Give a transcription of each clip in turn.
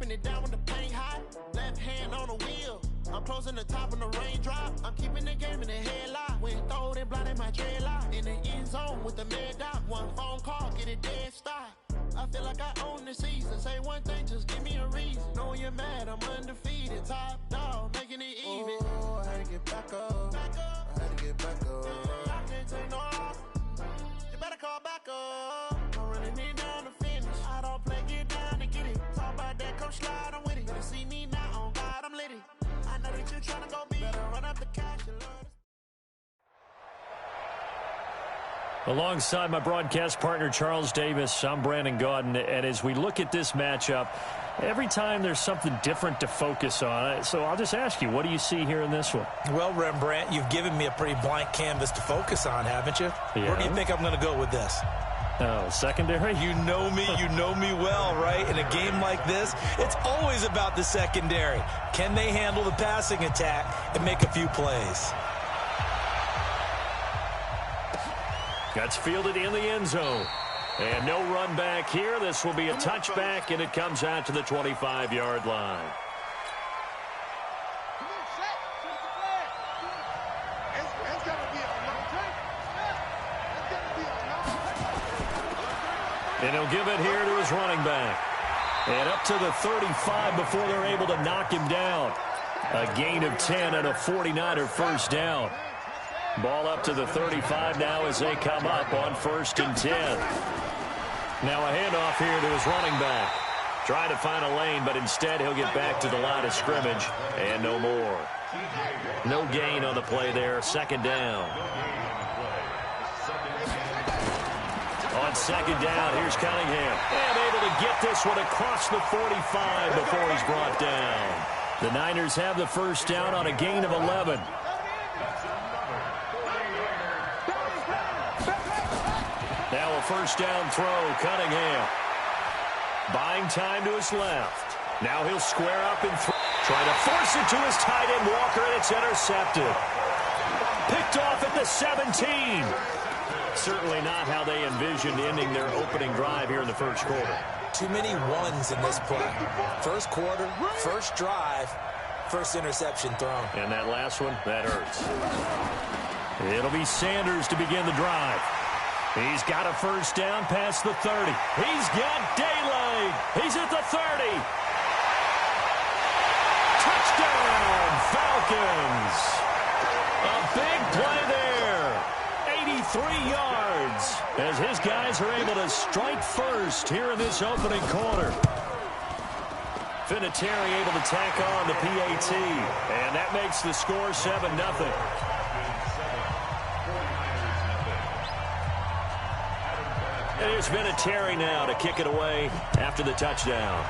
wiping it down when the paint hot. Left hand on the wheel. I'm closing the top when the raindrop. I'm keeping the game in the headlock. When throwed and blinded my dreadlock. In the end zone with the mad dot. One phone call, get it dead stop. I feel like I own the season. Say one thing, just give me a reason. Knowing you're mad, I'm undefeated. Top dog, making it even. Oh, I had to get back up. I had to get back up. I can't take no loss. You better call back up. I'm running it down to finish. I don't play, get down to get it. Talk about that, come slide, I'm with it. Better see me now, on God, I'm litty. I know that you're trying to go be. Better run up the cash and love. Alongside my broadcast partner, Charles Davis, I'm Brandon Gaudin. And as we look at this matchup, every time there's something different to focus on. So I'll just ask you, what do you see here in this one? Well, Rembrandt, you've given me a pretty blank canvas to focus on, haven't you? Yeah. Where do you think I'm going to go with this? Oh, secondary? You know me well, right? In a game like this, it's always about the secondary. Can they handle the passing attack and make a few plays? That's fielded in the end zone. And no run back here. This will be a touchback, and it comes out to the 25-yard line. And he'll give it here to his running back. And up to the 35 before they're able to knock him down. A gain of 10 and a 49er first down. Ball up to the 35 now as they come up on 1st and 10. Now a handoff here to his running back. Trying to find a lane, but instead he'll get back to the line of scrimmage. And no more. No gain on the play there. 2nd down. On 2nd down, here's Cunningham. And able to get this one across the 45 before he's brought down. The Niners have the first down on a gain of 11. Now a first down throw, Cunningham. Buying time to his left. Now he'll square up and try to force it to his tight end, Walker, and it's intercepted. Picked off at the 17. Certainly not how they envisioned ending their opening drive here in the first quarter. Too many ones in this play. First quarter, first drive, first interception thrown. And that last one, that hurts. It'll be Sanders to begin the drive. He's got a first down past the 30. He's got daylight. He's at the 30. Touchdown, Falcons. A big play there. 83 yards as his guys are able to strike first here in this opening quarter. Vinatieri able to tack on the PAT, and that makes the score 7-0. And here's Vinatieri now to kick it away after the touchdown.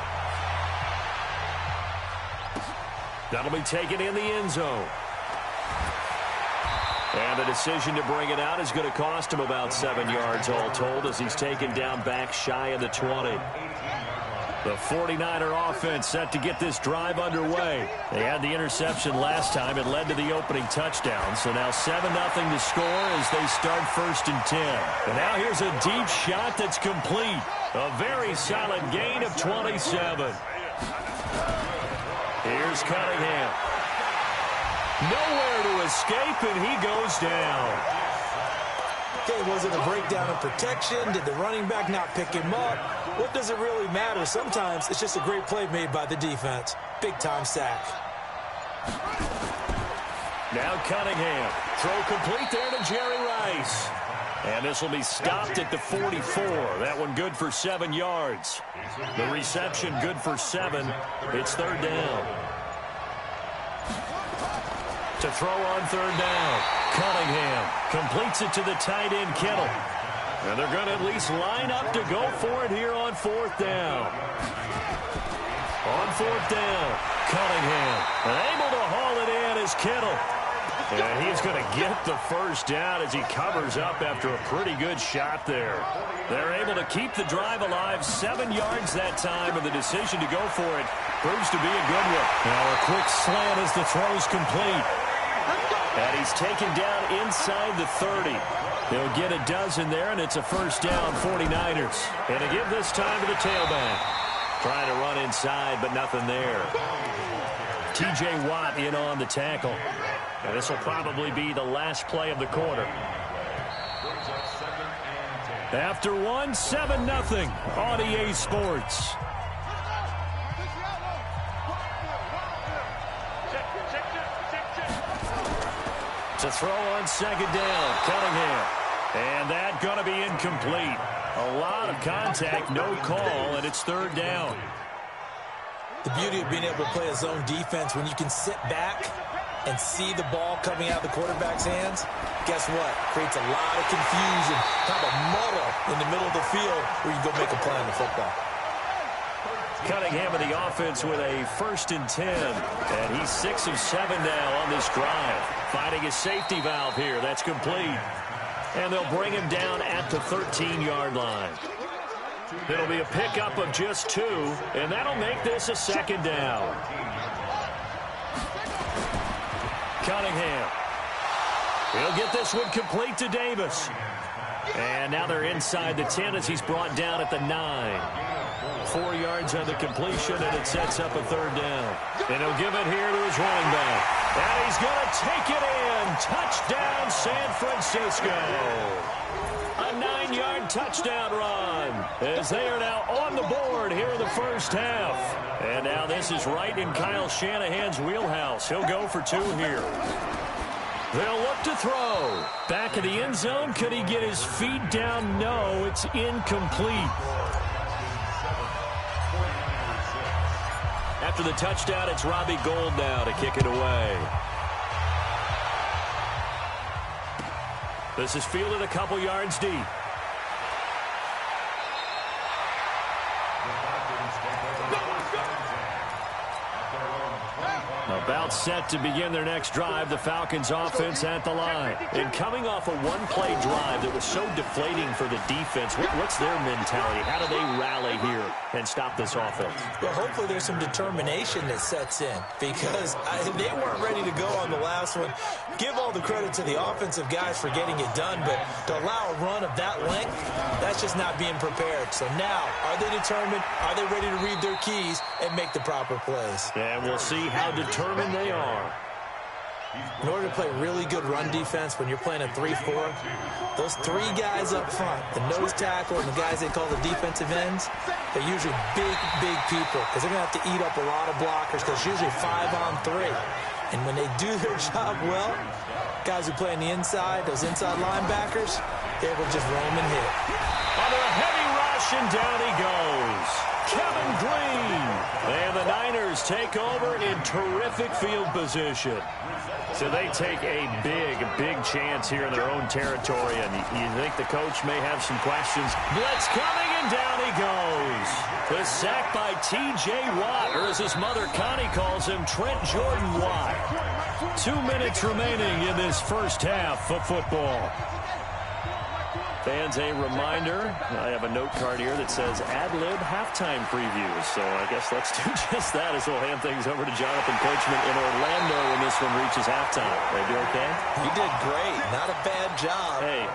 That'll be taken in the end zone. And the decision to bring it out is going to cost him about 7 yards all told as he's taken down back shy of the 20. The 49er offense set to get this drive underway. They had the interception last time. It led to the opening touchdown. So now 7-0 to score as they start 1st and 10. And now here's a deep shot that's complete. A very solid gain of 27. Here's Cunningham. Nowhere to escape, and he goes down. Okay, was it a breakdown of protection? Did the running back not pick him up? What does it really matter? Sometimes it's just a great play made by the defense. Big-time sack. Now Cunningham. Throw complete there to Jerry Rice. And this will be stopped at the 44. That one good for 7 yards. The reception good for 7. It's 3rd down. To throw on 3rd down. Cunningham completes it to the tight end, Kittle. And they're going to at least line up to go for it here on 4th down. On 4th down, Cunningham. And able to haul it in is Kittle. And he's going to get the first down as he covers up after a pretty good shot there. They're able to keep the drive alive, 7 yards that time, and the decision to go for it proves to be a good one. Now a quick slant as the throw's complete. And he's taken down inside the 30. They'll get a dozen there, and it's a first down, 49ers. And to give this time to the tailback. Trying to run inside, but nothing there. T.J. Watt in on the tackle. And this will probably be the last play of the quarter. After one, 7-0 on EA Sports. To throw on second down, Cunningham. And that going to be incomplete. A lot of contact, no call, and it's third down. The beauty of being able to play a zone defense when you can sit back and see the ball coming out of the quarterback's hands, guess what? Creates a lot of confusion, kind of a muddle in the middle of the field where you go make a play on the football. Cunningham of the offense with a 1st and 10. And he's 6 of 7 now on this drive. Finding his safety valve here. That's complete. And they'll bring him down at the 13-yard line. It'll be a pickup of just 2, and that'll make this a second down. Cunningham. He'll get this one complete to Davis. And now they're inside the 10 as he's brought down at the 9. 4 yards on the completion, and it sets up a third down. And he'll give it here to his running back. And he's going to take it in. Touchdown, San Francisco. A 9-yard touchdown run as they are now on the board here in the first half. And now this is right in Kyle Shanahan's wheelhouse. He'll go for 2 here. They'll look to throw. Back of the end zone. Could he get his feet down? No, it's incomplete. After the touchdown, it's Robbie Gould now to kick it away. This is fielded a couple yards deep. About set to begin their next drive, the Falcons offense at the line. And coming off a one-play drive that was so deflating for the defense, what's their mentality? How do they rally here and stop this offense? Well, hopefully there's some determination that sets in because they weren't ready to go on the last one. Give all the credit to the offensive guys for getting it done, but to allow a run of that length, that's just not being prepared. So now, are they determined? Are they ready to read their keys and make the proper plays? And we'll see how determined they are. In order to play really good run defense when you're playing a 3-4, those 3 guys up front, the nose tackle and the guys they call the defensive ends, they're usually big people because they're going to have to eat up a lot of blockers because it's usually 5-on-3. And when they do their job well, guys who play on the inside, those inside linebackers, they're able to just roam and hit. Under a heavy rush, and down he goes. Kevin Green. And the Niners take over in terrific field position. So they take a big chance here in their own territory, and you think the coach may have some questions. Blitz coming, and down he goes. The sack by T.J. Watt, or as his mother Connie calls him, Trent Jordan Watt. 2 minutes remaining in this first half of football. Fans, a reminder, I have a note card here that says ad-lib halftime previews. So I guess let's do just that as we'll hand things over to Jonathan Coachman in Orlando when this one reaches halftime. They do okay? You did great. Not a bad job. Hey.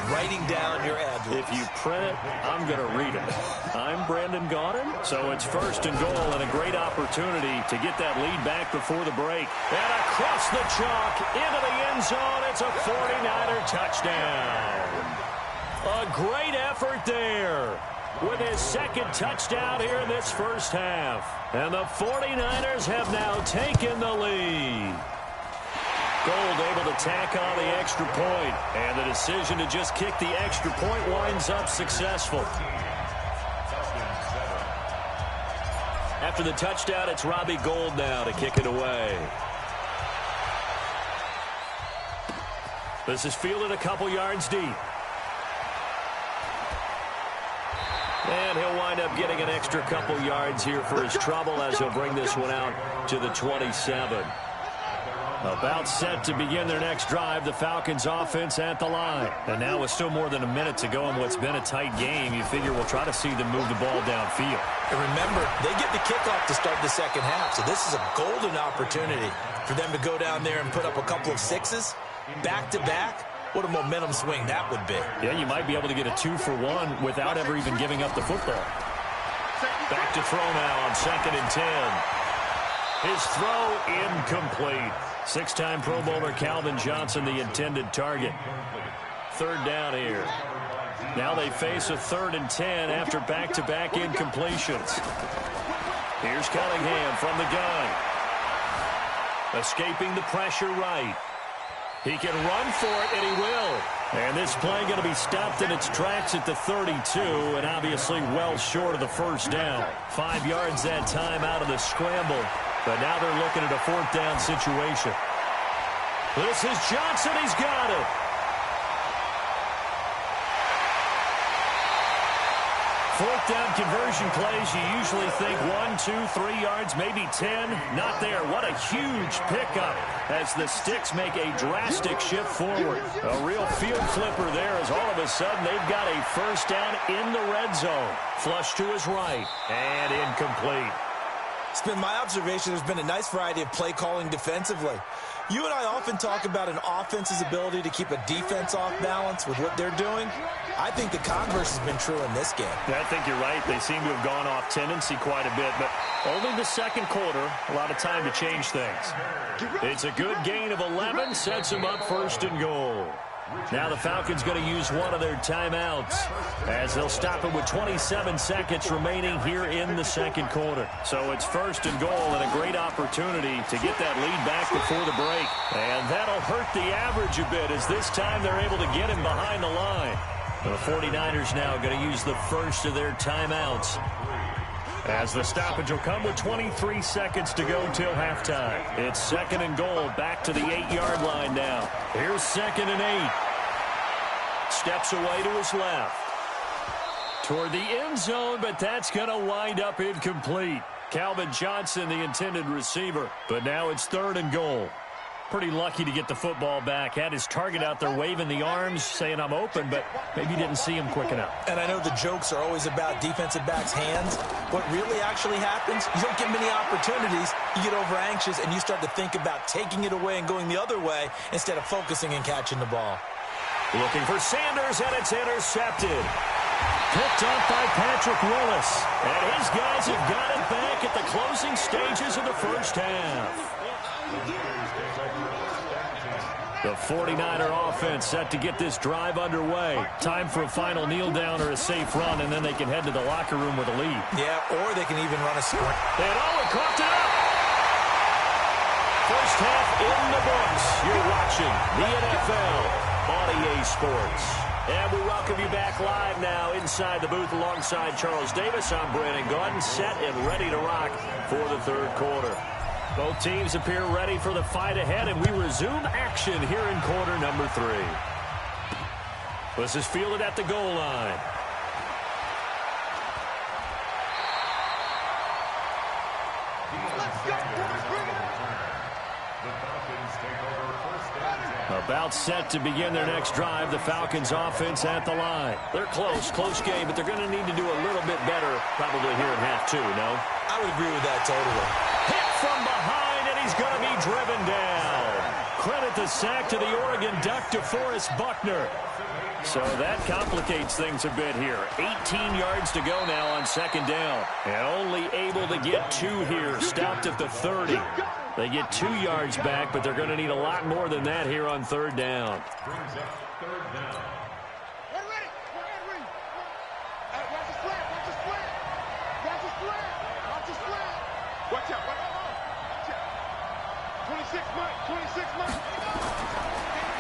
Writing down your ad-libs. If you print it, I'm going to read it. I'm Brandon Gaudin. So it's first and goal and a great opportunity to get that lead back before the break. And across the chalk into the end zone. It's a 49er touchdown. A great effort there with his second touchdown here in this first half. And the 49ers have now taken the lead. Gould able to tack on the extra point, and the decision to just kick the extra point winds up successful. After the touchdown, it's Robbie Gould now to kick it away. This is fielded a couple yards deep. And he'll wind up getting an extra couple yards here for his trouble as he'll bring this one out to the 27. About set to begin their next drive, the Falcons offense at the line. And now with still more than a minute to go in what's been a tight game, you figure we'll try to see them move the ball downfield. And remember, they get the kickoff to start the second half, so this is a golden opportunity for them to go down there and put up a couple of 6s back-to-back. What a momentum swing that would be. Yeah, you might be able to get a 2-for-1 without ever even giving up the football. Back to throw now on 2nd and 10. His throw incomplete. 6-time Pro Bowler Calvin Johnson, the intended target. 3rd down here. Now they face a 3rd and 10 after back-to-back incompletions. Here's Cunningham from the gun. Escaping the pressure right. He can run for it, and he will. And this play going to be stopped in its tracks at the 32, and obviously well short of the 1st down. 5 yards that time out of the scramble, but now they're looking at a 4th down situation. This is Johnson. He's got it. Fourth down conversion plays, you usually think 1, 2, 3 yards, maybe 10. Not there. What a huge pickup as the Sticks make a drastic shift forward. A real field flipper there as all of a sudden they've got a 1st down in the red zone. Flush to his right and incomplete. It's been my observation there's been a nice variety of play calling defensively. You and I often talk about an offense's ability to keep a defense off balance with what they're doing. I think the converse has been true in this game. Yeah, I think you're right. They seem to have gone off tendency quite a bit, but only the 2nd quarter, a lot of time to change things. It's a good gain of 11, sets them up 1st and goal. Now the Falcons going to use one of their timeouts as they'll stop it with 27 seconds remaining here in the 2nd quarter. So it's 1st and goal and a great opportunity to get that lead back before the break. And that'll hurt the average a bit as this time they're able to get him behind the line. The 49ers now going to use the 1st of their timeouts as the stoppage will come with 23 seconds to go till halftime. It's 2nd and goal, back to the 8-yard line now. Here's 2nd and 8. Steps away to his left. Toward the end zone, but that's going to wind up incomplete. Calvin Johnson, the intended receiver, but now it's 3rd and goal. Pretty lucky to get the football back. Had his target out there waving the arms, saying I'm open, but maybe didn't see him quick enough. And I know the jokes are always about defensive backs' hands. What really actually happens, you don't get many opportunities. You get over anxious, and you start to think about taking it away and going the other way instead of focusing and catching the ball. Looking for Sanders, and it's intercepted. Picked off by Patrick Willis. And his guys have got it back at the closing stages of the 1st half. The 49er offense set to get this drive underway. Time for a final kneel down or a safe run, and then they can head to the locker room with a lead. Yeah, or they can even run a sprint. And he caught it up. 1st half in the books. You're watching the NFL on EA Sports. And we welcome you back live now inside the booth alongside Charles Davis. I'm Brandon Gaudin, set and ready to rock for the 3rd quarter. Both teams appear ready for the fight ahead, and we resume action here in quarter number 3. This is fielded at the goal line. About set to begin their next drive, the Falcons offense at the line. They're close game, but they're going to need to do a little bit better probably here in half 2, no? I would agree with that totally. Hit from behind, and he's going to be driven down. Credit the sack to the Oregon Duck, DeForest Buckner. So that complicates things a bit here. 18 yards to go now on 2nd down. And only able to get 2 here, stopped at the 30. They get 2 yards back, but they're going to need a lot more than that here on 3rd down.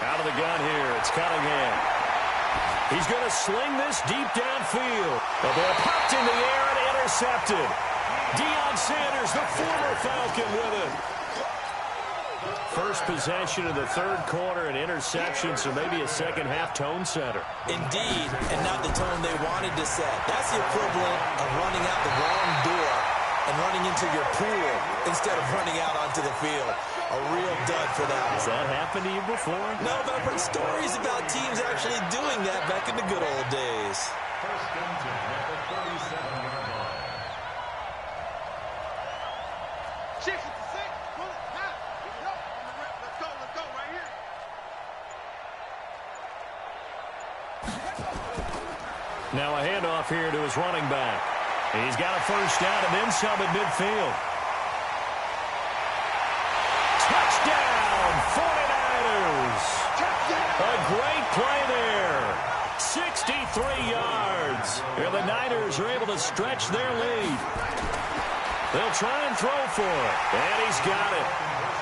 Out of the gun here, it's Cunningham. He's going to sling this deep downfield. The ball popped in the air and intercepted. Deion Sanders, the former Falcon, with it. First possession of the 3rd quarter, an interception, so maybe a 2nd half tone setter. Indeed, and not the tone they wanted to set. That's the equivalent of running out the wrong door and running into your pool instead of running out onto the field. A real dud for that. Has that happened to you before? No, but I've heard stories about teams actually doing that back in the good old days. Now a handoff here to his running back. He's got a first down and then some at midfield. Touchdown, 49ers. A great play there. 63 yards. And the Niners are able to stretch their lead. They'll try and throw for it. And he's got it.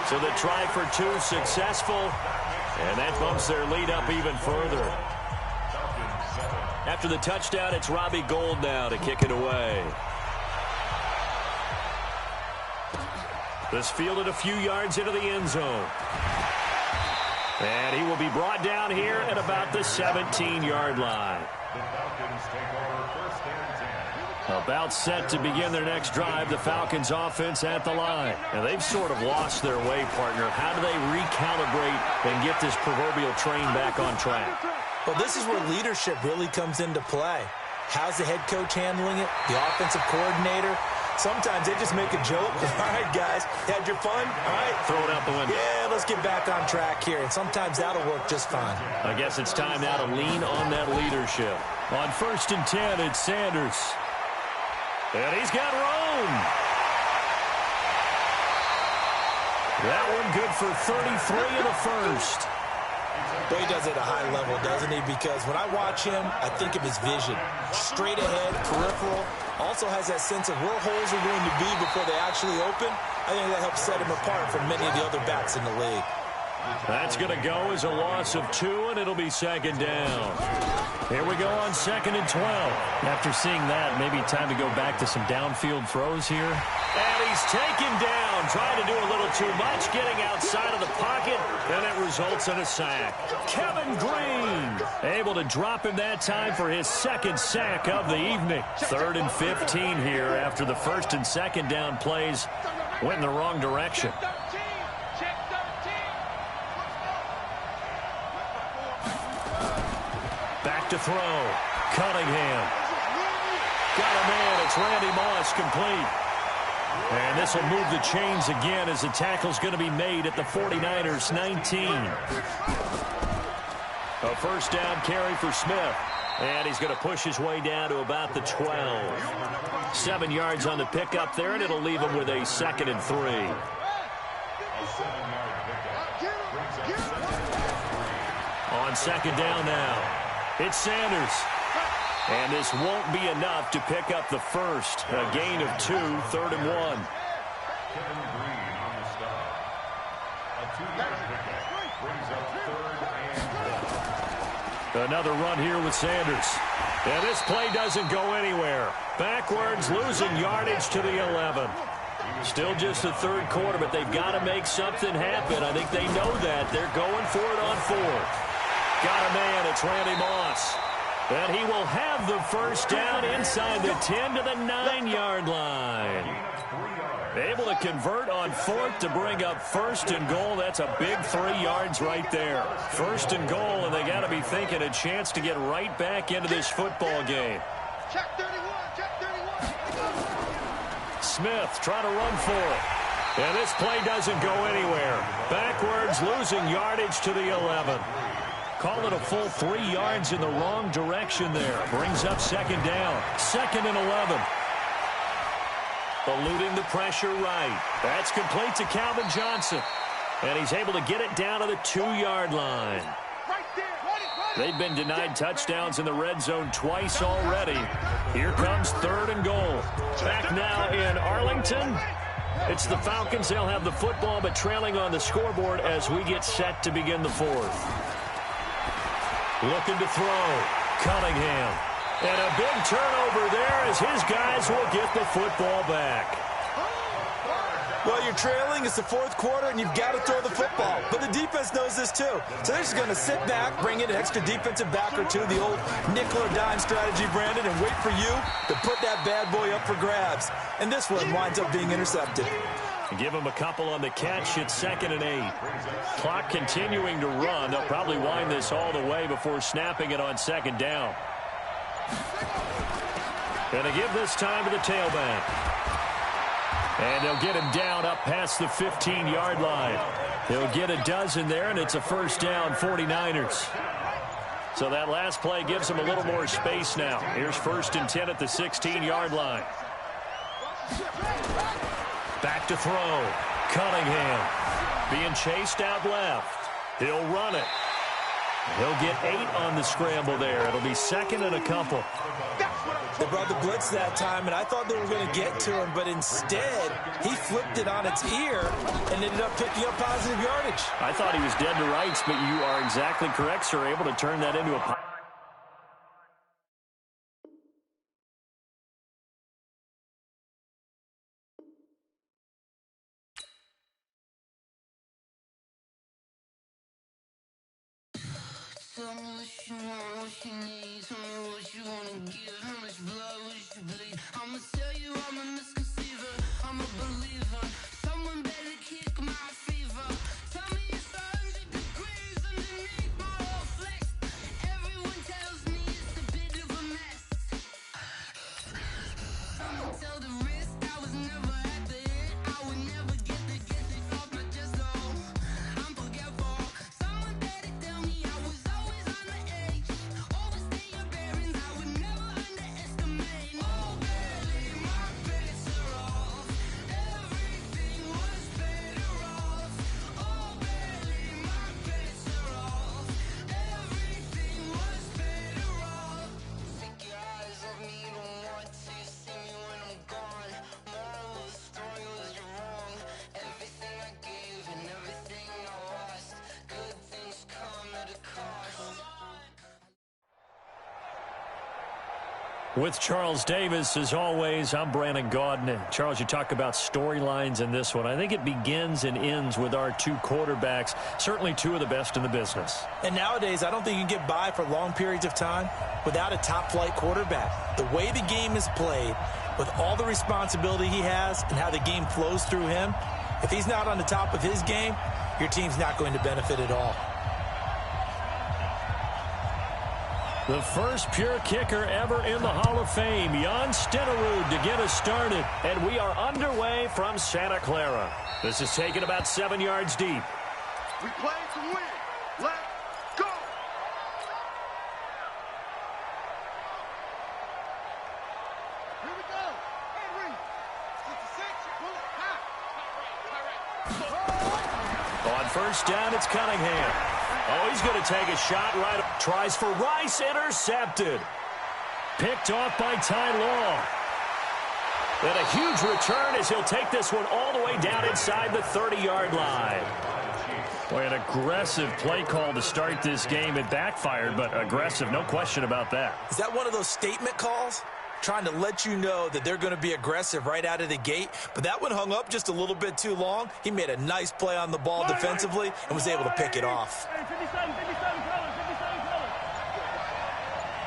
So the try for two successful. And that bumps their lead up even further. After the touchdown, it's Robbie Gould now to kick it away. This fielded a few yards into the end zone. And he will be brought down here at about the 17-yard line. About set to begin their next drive, the Falcons offense at the line. And they've sort of lost their way, partner. How do they recalibrate and get this proverbial train back on track? Well, this is where leadership really comes into play. How's the head coach handling it? The offensive coordinator? Sometimes they just make a joke. All right, guys, had your fun? All right. Throw it out the window. Yeah, let's get back on track here. And sometimes that'll work just fine. I guess it's time now to lean on that leadership. On 1st and 10, it's Sanders. And he's got room. That one good for 33 in the first. Well, he does it at a high level, doesn't he? Because when I watch him, I think of his vision. Straight ahead, peripheral. Also has that sense of where holes are going to be before they actually open. I think that helps set him apart from many of the other backs in the league. That's going to go as a loss of 2, and it'll be 2nd down. Here we go on 2nd and 12. After seeing that, maybe time to go back to some downfield throws here. And he's taken down, trying to do a little too much, getting outside of the pocket, and it results in a sack. Kevin Green able to drop him that time for his 2nd sack of the evening. 3rd and 15 here after the 1st and 2nd down plays went in the wrong direction. Back to throw. Cunningham. Got a man. It's Randy Moss complete. And this will move the chains again as the tackle's going to be made at the 49ers 19. A first down carry for Smith. And he's going to push his way down to about the 12. 7 yards on the pickup there, and it'll leave him with a 2nd and 3. On 2nd down now. It's Sanders. And this won't be enough to pick up the first. A gain of 2, 3rd and 1. Another run here with Sanders. And this play doesn't go anywhere. Backwards, losing yardage to the 11. Still just the 3rd quarter, but they've got to make something happen. I think they know that. They're going for it on 4th. Got a man. It's Randy Moss. And he will have the first down inside the 10 to the 9-yard line. Able to convert on 4th to bring up 1st and goal. That's a big 3 yards right there. 1st and goal, and they got to be thinking a chance to get right back into this football game. Check 31, check 31. Smith trying to run for it. And this play doesn't go anywhere. Backwards, losing yardage to the 11. Call it a full 3 yards in the wrong direction there. Brings up 2nd down. 2nd and 11. Eluding the pressure right. That's complete to Calvin Johnson. And he's able to get it down to the 2-yard line. They've been denied touchdowns in the red zone twice already. Here comes 3rd and goal. Back now in Arlington. It's the Falcons. They'll have the football, but trailing on the scoreboard as we get set to begin the 4th. Looking to throw. Cunningham. And a big turnover there as his guys will get the football back. Well, you're trailing. It's the 4th quarter, and you've got to throw the football. But the defense knows this, too. So they're just going to sit back, bring in an extra defensive back or two, the old nickel or dime strategy, Brandon, and wait for you to put that bad boy up for grabs. And this one winds up being intercepted. Give him a couple on the catch. It's 2nd and 8. Clock continuing to run. They'll probably wind this all the way before snapping it on 2nd down. And they give this time to the tailback. And they'll get him down up past the 15-yard line. He'll get a dozen there, and it's a first down, 49ers. So that last play gives them a little more space now. Here's 1st and 10 at the 16-yard line. Back to throw. Cunningham being chased out left. He'll run it. He'll get 8 on the scramble there. It'll be 2nd and a couple. They brought the blitz that time, and I thought they were going to get to him, but instead, he flipped it on its ear and ended up picking up positive yardage. I thought he was dead to rights, but you are exactly correct, sir. Able to turn that into a... Tell me what you want, what you need. Tell me what you wanna give. How much blood would you bleed? I'ma tell you I'm a misconceiver. I'm a believer. Someone better kick my fever. Tell me it's 100 degrees underneath my whole flesh. Everyone tells me it's a bit of a mess. I'ma tell the risk I was never at the end. I would never get this off my chest. Oh, I'm forgetful. Someone better tell me I was always on the edge. Overstay your bearings, I would never underestimate. Oh, barely, my bets are off. Everything was better off. Oh, barely, my bets are off. Everything was better off. Take your eyes off me, don't want to see me when I'm gone. Moral of the story was you're wrong. Everything I gave and everything I lost. Good things come at a cost. With Charles Davis, as always, I'm Brandon Gaudin. Charles, you talk about storylines in this one. I think it begins and ends with our 2 quarterbacks, certainly 2 of the best in the business. And nowadays, I don't think you can get by for long periods of time without a top-flight quarterback. The way the game is played, with all the responsibility he has and how the game flows through him, if he's not on the top of his game, your team's not going to benefit at all. The first pure kicker ever in the Hall of Fame, Jan Stenerud, to get us started. And we are underway from Santa Clara. This is taken about 7 yards deep. We play to win. Let's go. Here we go. Henry. 66. Pull it. High. On first down, it's Cunningham. Oh, he's going to take a shot right up. Tries for Rice, intercepted. Picked off by Ty Law. And a huge return as he'll take this one all the way down inside the 30-yard line. Boy, an aggressive play call to start this game. It backfired, but aggressive, no question about that. Is that one of those statement calls? Trying to let you know that they're going to be aggressive right out of the gate. But that one hung up just a little bit too long. He made a nice play on the ball defensively and was able to pick it off. Hey, 57 colors.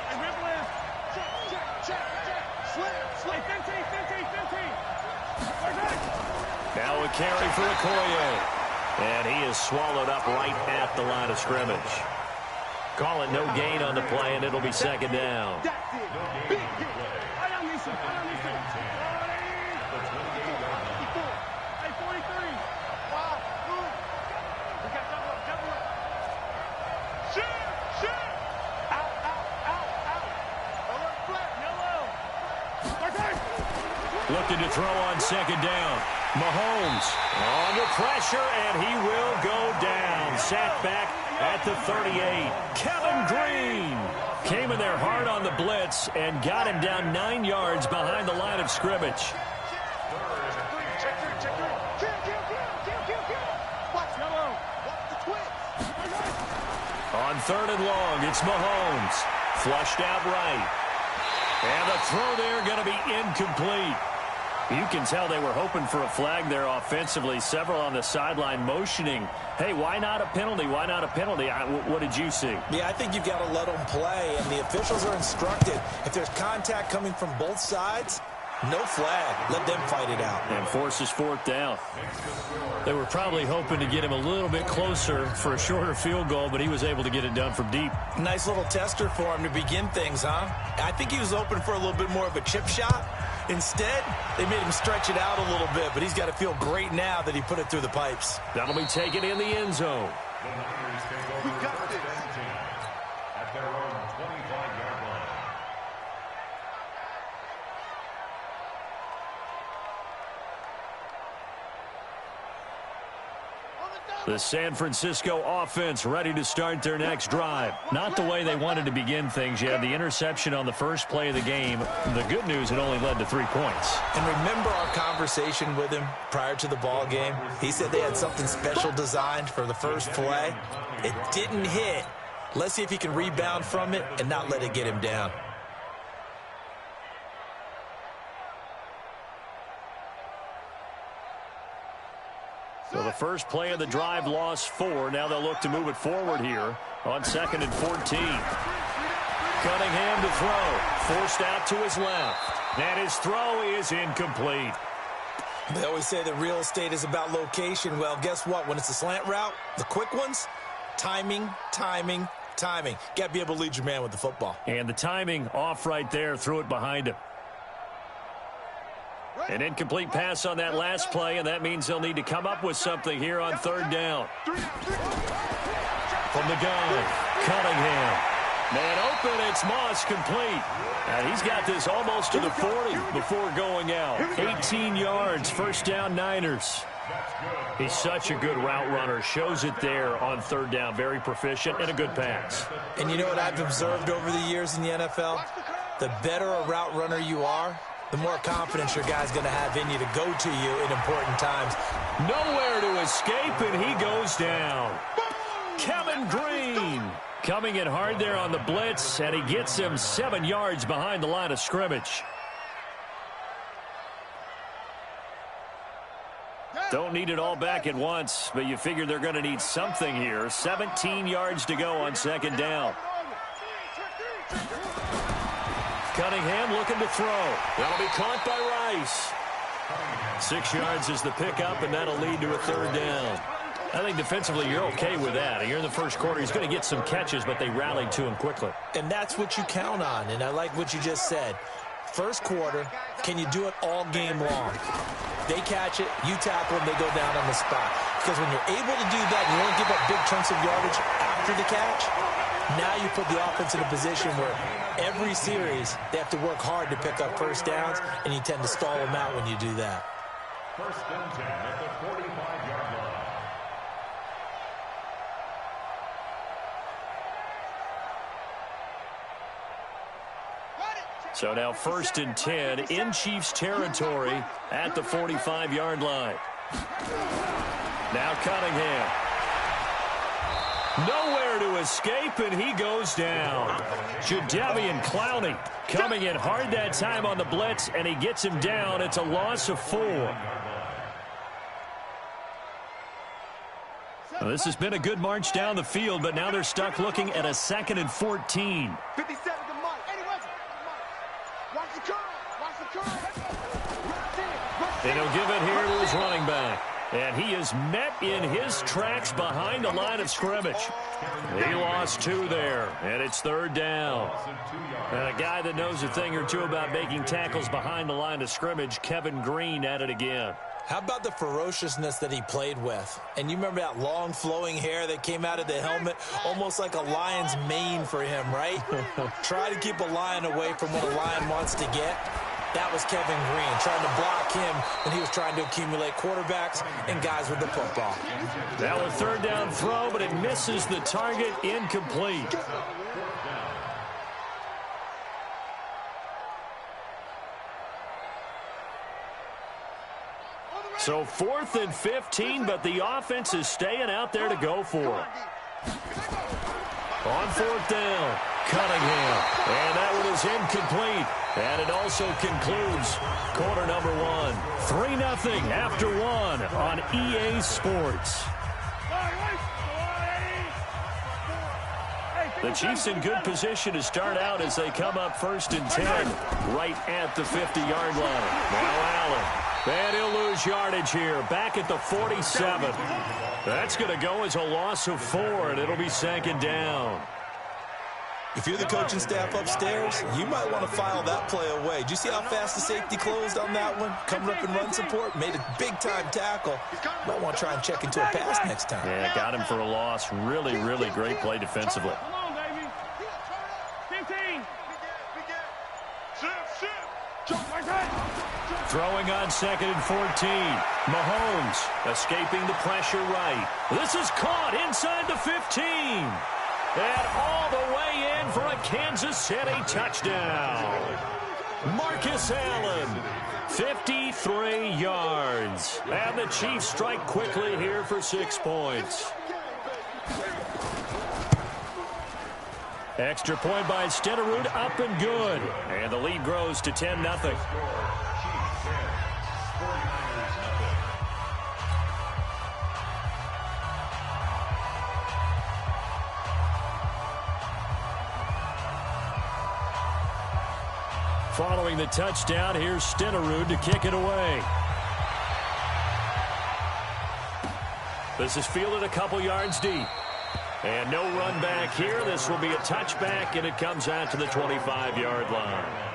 Hey, Ripple is. Check. Slip. 15. Now a carry for Okoye. And he is swallowed up right at the line of scrimmage. Call it no gain on the play, and it'll be 2nd down. That's it. Big hit. I don't need some. Hey, 43. Wow. Good. We got double up. Shoot. Out. Alert flat. Yellow. Looking to throw on 2nd down. Mahomes under pressure, and he will go down. Sacked back at the 38. Kevin Green came in there hard on the blitz and got him down 9 yards behind the line of scrimmage. Check three. Watch yellow. Watch the twins. On 3rd and long, it's Mahomes. Flushed out right. And the throw there going to be incomplete. You can tell they were hoping for a flag there offensively. Several on the sideline motioning, hey, why not a penalty? Why not a penalty? What did you see? Yeah, I think you've got to let them play, and the officials are instructed. If there's contact coming from both sides, no flag. Let them fight it out. And forces 4th down. They were probably hoping to get him a little bit closer for a shorter field goal, but he was able to get it done from deep. Nice little tester for him to begin things, huh? I think he was open for a little bit more of a chip shot. Instead, they made him stretch it out a little bit, but he's got to feel great now that he put it through the pipes. That'll be taken in the end zone. We got this. The San Francisco offense ready to start their next drive. Not the way they wanted to begin things. You had the interception on the first play of the game. The good news, it only led to 3 points. And remember our conversation with him prior to the ball game? He said they had something special designed for the first play. It didn't hit. Let's see if he can rebound from it and not let it get him down. So the first play of the drive lost 4. Now they'll look to move it forward here on 2nd and 14. Cunningham to throw. Forced out to his left. And his throw is incomplete. They always say that real estate is about location. Well, guess what? When it's a slant route, the quick ones, timing, timing, timing. Got to be able to lead your man with the football. And the timing off right there. Threw it behind him. An incomplete pass on that last play, and that means they'll need to come up with something here on 3rd down. From the gun, Cunningham. Man open, it's Moss complete. And he's got this almost to the 40 before going out. 18 yards, 1st down Niners. He's such a good route runner. Shows it there on 3rd down. Very proficient and a good pass. And you know what I've observed over the years in the NFL? The better a route runner you are, the more confidence your guy's going to have in you to go to you in important times. Nowhere to escape, and he goes down. Kevin Green coming in hard there on the blitz, and he gets him 7 yards behind the line of scrimmage. Don't need it all back at once, but you figure they're going to need something here. 17 yards to go on 2nd down. Cunningham looking to throw. That'll be caught by Rice. 6 yards is the pickup, and that'll lead to a 3rd down. I think defensively you're okay with that. You're in the first quarter. He's going to get some catches, but they rallied to him quickly. And that's what you count on, and I like what you just said. First quarter, can you do it all game long? They catch it, you tackle them, they go down on the spot. Because when you're able to do that, you don't give up big chunks of yardage after the catch. Now you put the offense in a position where every series they have to work hard to pick up 1st downs, and you tend to stall them out when you do that. 1st and 10 at the 45-yard line. So now 1st and 10 in Chiefs territory at the 45-yard line. Now Cunningham. Nowhere to escape, and he goes down. Jadeveon Clowney coming in hard that time on the blitz, and he gets him down. It's a loss of 4. Well, this has been a good march down the field, but now they're stuck looking at a 2nd and 14. 57 to Mike. Watch the curve. Watch the curve. And he'll give it here to his running back. And he is met in his tracks behind the line of scrimmage. He lost 2 there, and it's 3rd down. And a guy that knows a thing or two about making tackles behind the line of scrimmage, Kevin Green, at it again. How about the ferociousness that he played with? And you remember that long flowing hair that came out of the helmet? Almost like a lion's mane for him, right? Try to keep a lion away from what a lion wants to get. That was Kevin Green, trying to block him when he was trying to accumulate quarterbacks and guys with the football. Now a 3rd down throw, but it misses the target, incomplete. So 4th and 15, but the offense is staying out there to go for it. On 4th down, Cunningham. And that one is incomplete. And it also concludes quarter number 1. 3-0 after 1 on EA Sports. The Chiefs in good position to start out as they come up 1st and 10 right at the 50-yard line. Now Allen. And he'll lose yardage here. Back at the 47. That's going to go as a loss of 4, and it'll be 2nd down. If you're the coaching staff upstairs, you might want to file that play away. Did you see how fast the safety closed on that one? Coming up in run support, made a big-time tackle. Might want to try and check into a pass next time. Yeah, got him for a loss. Really, really great play defensively. Come on, baby. 15. 3 Throwing on 2nd and 14. Mahomes escaping the pressure right. This is caught inside the 15. And all the way in for a Kansas City touchdown. Marcus Allen, 53 yards. And the Chiefs strike quickly here for 6 points. Extra point by Stenerud, up and good. And the lead grows to 10-0. Following the touchdown, here's Stenerud to kick it away. This is fielded a couple yards deep. And no run back here. This will be a touchback, and it comes out to the 25-yard line.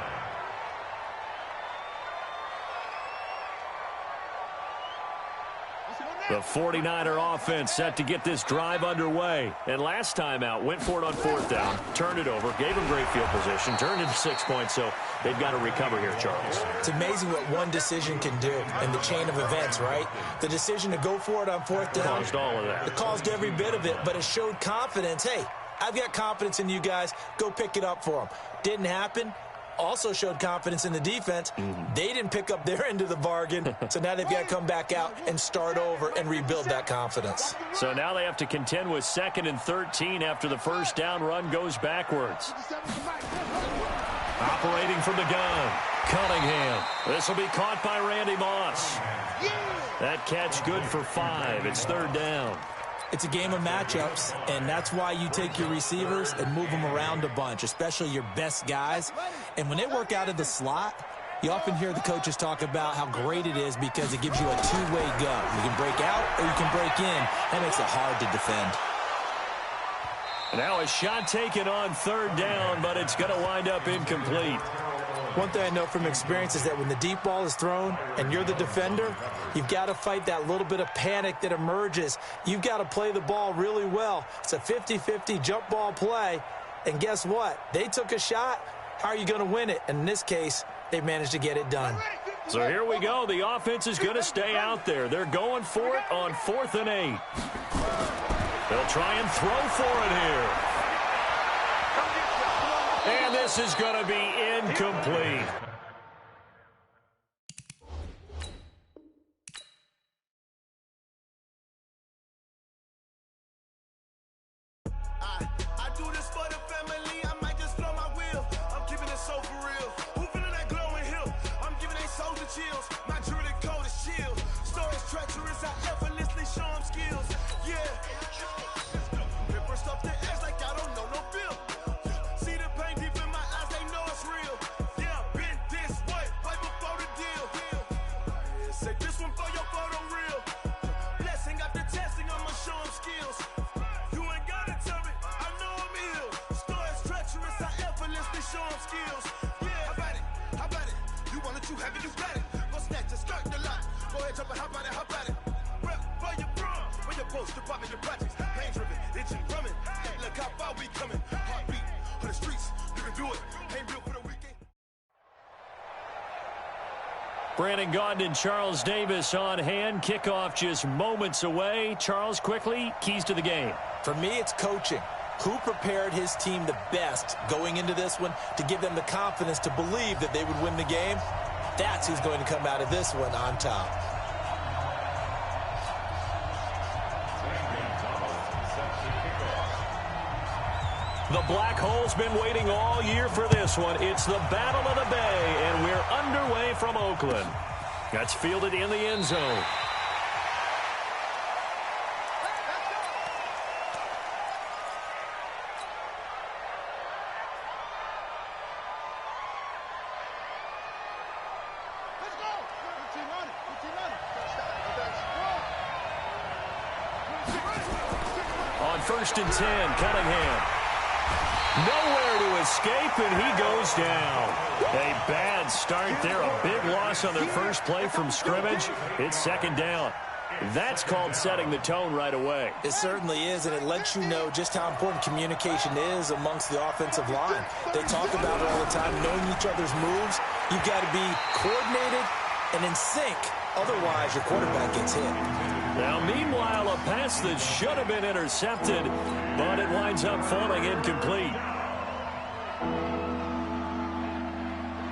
The 49er offense set to get this drive underway. And last time out, went for it on 4th down, turned it over, gave them great field position, turned into 6 points, so they've got to recover here, Charles. It's amazing what one decision can do in the chain of events, right? The decision to go for it on 4th down. Caused all of that. It caused every bit of it, but it showed confidence. Hey, I've got confidence in you guys. Go pick it up for them. Didn't happen. Also showed confidence in the defense. They didn't pick up their end of the bargain, so now they've got to come back out and start over and rebuild that confidence. So now they have to contend with 2nd and 13 after the first down run goes backwards. Operating from the gun, Cunningham. This will be caught by Randy Moss. That catch good for 5. It's 3rd down. It's a game of matchups, and that's why you take your receivers and move them around a bunch, especially your best guys. And when they work out of the slot, you often hear the coaches talk about how great it is because it gives you a two-way go. You can break out or you can break in. That makes it hard to defend. Now a shot taken on 3rd down, but it's going to wind up incomplete. One thing I know from experience is that when the deep ball is thrown and you're the defender, you've got to fight that little bit of panic that emerges. You've got to play the ball really well. It's a 50-50 jump ball play. And guess what? They took a shot. How are you going to win it? And in this case, they managed to get it done. So here we go. The offense is going to stay out there. They're going for it on 4th and 8. They'll try and throw for it here. And this is going to be incomplete. I do this for the family. I might just blow my wheel. I'm keeping it so for real. Who feeling that glowing hill? I'm giving they souls the chills. My jewelry code is chill. Stories treacherous. I effortlessly show them skills. Yeah. Ripper stuff the edge like I don't know no bill. See the pain deep in my eyes. They know it's real. Yeah, been this way before the deal. Say this one for your photo real. Blessing after testing. I'ma show them skills. You ain't gotta tell me. I know I'm ill. Stories treacherous. I effortlessly show them skills. Yeah, how about it? How about it? You want it, you have it, you got it. Go snatch and skirt the lot. Go ahead, jump and how about it? How about it? Rep for your bro. Where your post, your poppin', your projects. Pain driven, itching, drumming. Look how far we coming. Heartbeat for the streets. You can do it. Ain't built for the weekend. Brandon Gaudin and Charles Davis on hand. Kickoff just moments away. Charles, quickly, keys to the game. For me, it's coaching. Who prepared his team the best going into this one to give them the confidence to believe that they would win the game? That's who's going to come out of this one on top. The Black Hole's been waiting all year for this one. It's the Battle of the Bay, and we're underway from Oakland. That's fielded in the end zone. Let's go. 15 on it. 15 on it. On 1st and 10, Cunningham. Nowhere to escape, and he goes down. A bad start there. A big loss on their first play from scrimmage. It's 2nd down. That's called setting the tone right away. It certainly is, and it lets you know just how important communication is amongst the offensive line. They talk about it all the time, knowing each other's moves. You've got to be coordinated and in sync. Otherwise, your quarterback gets hit. Now, meanwhile, a pass that should have been intercepted, but it winds up falling incomplete.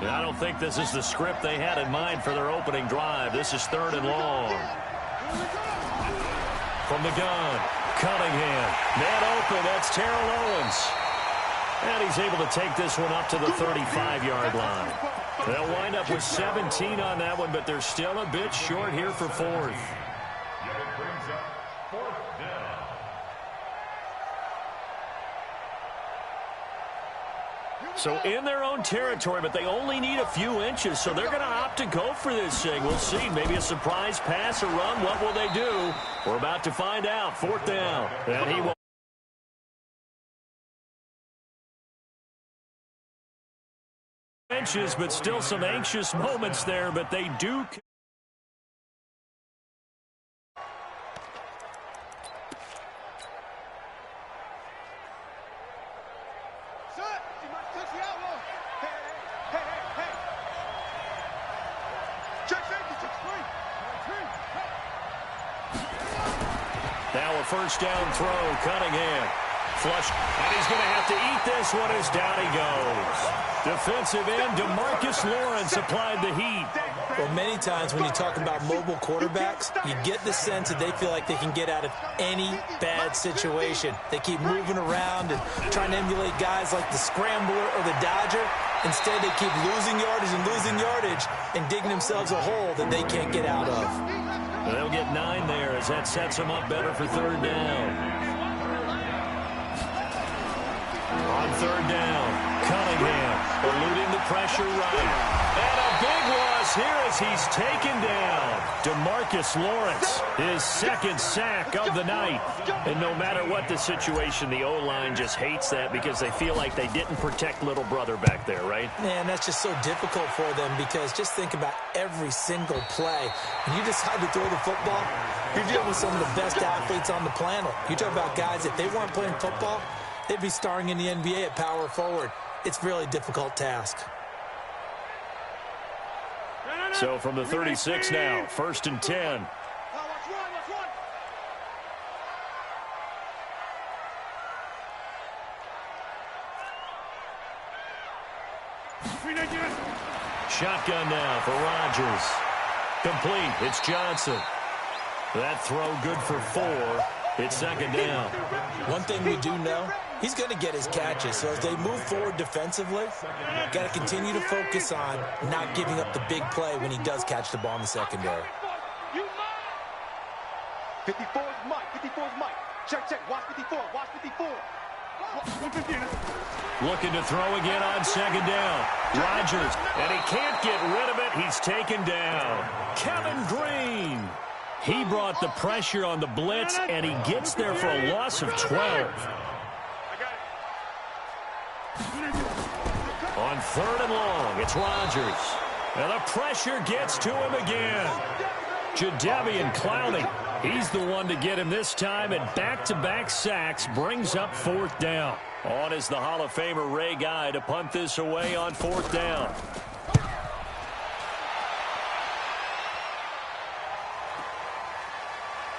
I don't think this is the script they had in mind for their opening drive. This is 3rd and long. From the gun, Cunningham. Man open, that's Terrell Owens. And he's able to take this one up to the 35-yard line. They'll wind up with 17 on that one, but they're still a bit short here for 4th. It brings up 4th down. So in their own territory, but they only need a few inches, so they're going to opt to go for this thing. We'll see. Maybe a surprise pass or run. What will they do? We're about to find out. 4th down. And he will. Inches, but still some anxious moments there, but they do. Now a first down throw, Cunningham. Flush, and he's going to have to eat this one as down he goes. Defensive end, DeMarcus Lawrence applied the heat. Well, many times when you talk about mobile quarterbacks, you get the sense that they feel like they can get out of any bad situation. They keep moving around and trying to emulate guys like the Scrambler or the Dodger. Instead, they keep losing yardage and digging themselves a hole that they can't get out of. They'll get 9 there as that sets them up better for 3rd down. On 3rd down, Cunningham eluding the pressure right. And a big loss here as he's taken down. DeMarcus Lawrence, his 2nd sack of the night. And no matter what the situation, the O-line just hates that because they feel like they didn't protect little brother back there, right? Man, that's just so difficult for them because just think about every single play. When you decide to throw the football, you're dealing with some of the best athletes on the planet. You talk about guys, if they weren't playing football, they'd be starring in the NBA at power forward. It's a really difficult task. So from the 36 now, 1st and 10. Shotgun now for Rodgers. Complete. It's Johnson. That throw good for 4. It's 2nd down. One thing we do know, he's going to get his catches. So as they move forward defensively, got to continue to focus on not giving up the big play when he does catch the ball in the secondary. 54 is Mike. 54 is Mike. Check. Watch 54. Watch 54. Looking to throw again on 2nd down. Rodgers, and he can't get rid of it. He's taken down. Kevin Green. He brought the pressure on the blitz, and he gets there for a loss of 12. On 3rd and long, it's Rodgers. And the pressure gets to him again. Jadeveon Clowney, he's the one to get him this time, and back-to-back sacks brings up 4th down. On is the Hall of Famer Ray Guy to punt this away on 4th down.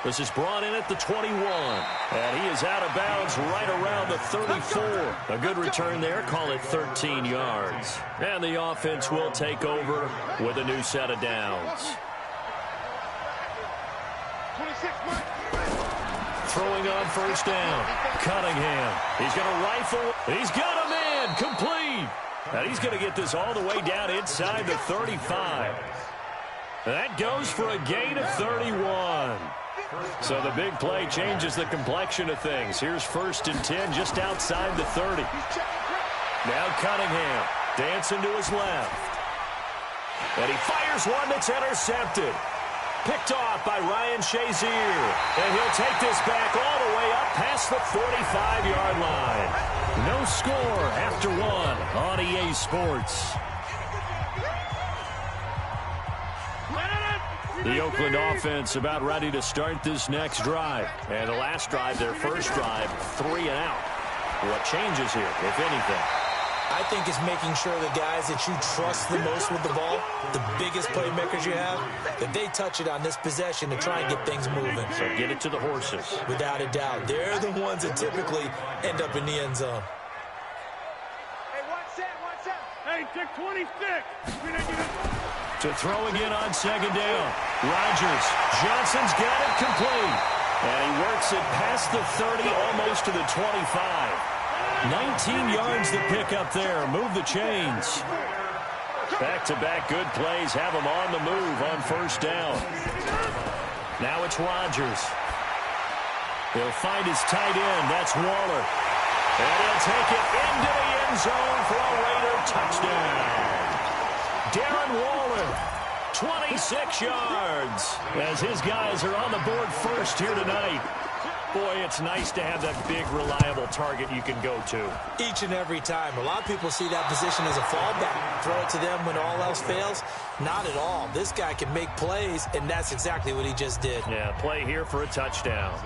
This is brought in at the 21. And he is out of bounds right around the 34. A good return there. Call it 13 yards. And the offense will take over with a new set of downs. Throwing on 1st down. Cunningham. He's going to rifle. He's got a man. Complete. And he's going to get this all the way down inside the 35. That goes for a gain of 31. So the big play changes the complexion of things. Here's 1st and 10 just outside the 30. Now Cunningham dancing to his left. And he fires one that's intercepted. Picked off by Ryan Shazier. And he'll take this back all the way up past the 45-yard line. No score after 1 on EA Sports. The Oakland offense about ready to start this next drive. And the last drive, their first drive, 3 and out. What changes here, if anything? I I think it's making sure the guys that you trust the most with the ball, the biggest playmakers you have, that they touch it on this possession to try and get things moving. So get it to the horses. Without a doubt. They're the ones that typically end up in the end zone. Hey, watch that. Hey, take 26. To throw again on second down. Rodgers. Johnson's got it complete. And he works it past the 30, almost to the 25. 19 yards to pick up there. Move the chains. Back-to-back good plays have him on the move on first down. Now it's Rodgers. He'll find his tight end. That's Waller. And he'll take it into the end zone for a Raider touchdown. Darren Waller, 26 yards, as his guys are on the board first here tonight. Boy, it's nice to have that big, reliable target you can go to. Each and every time. A lot of people see that position as a fallback. Throw it to them when all else fails. Not at all. This guy can make plays, and that's exactly what he just did. Yeah, play here for a touchdown.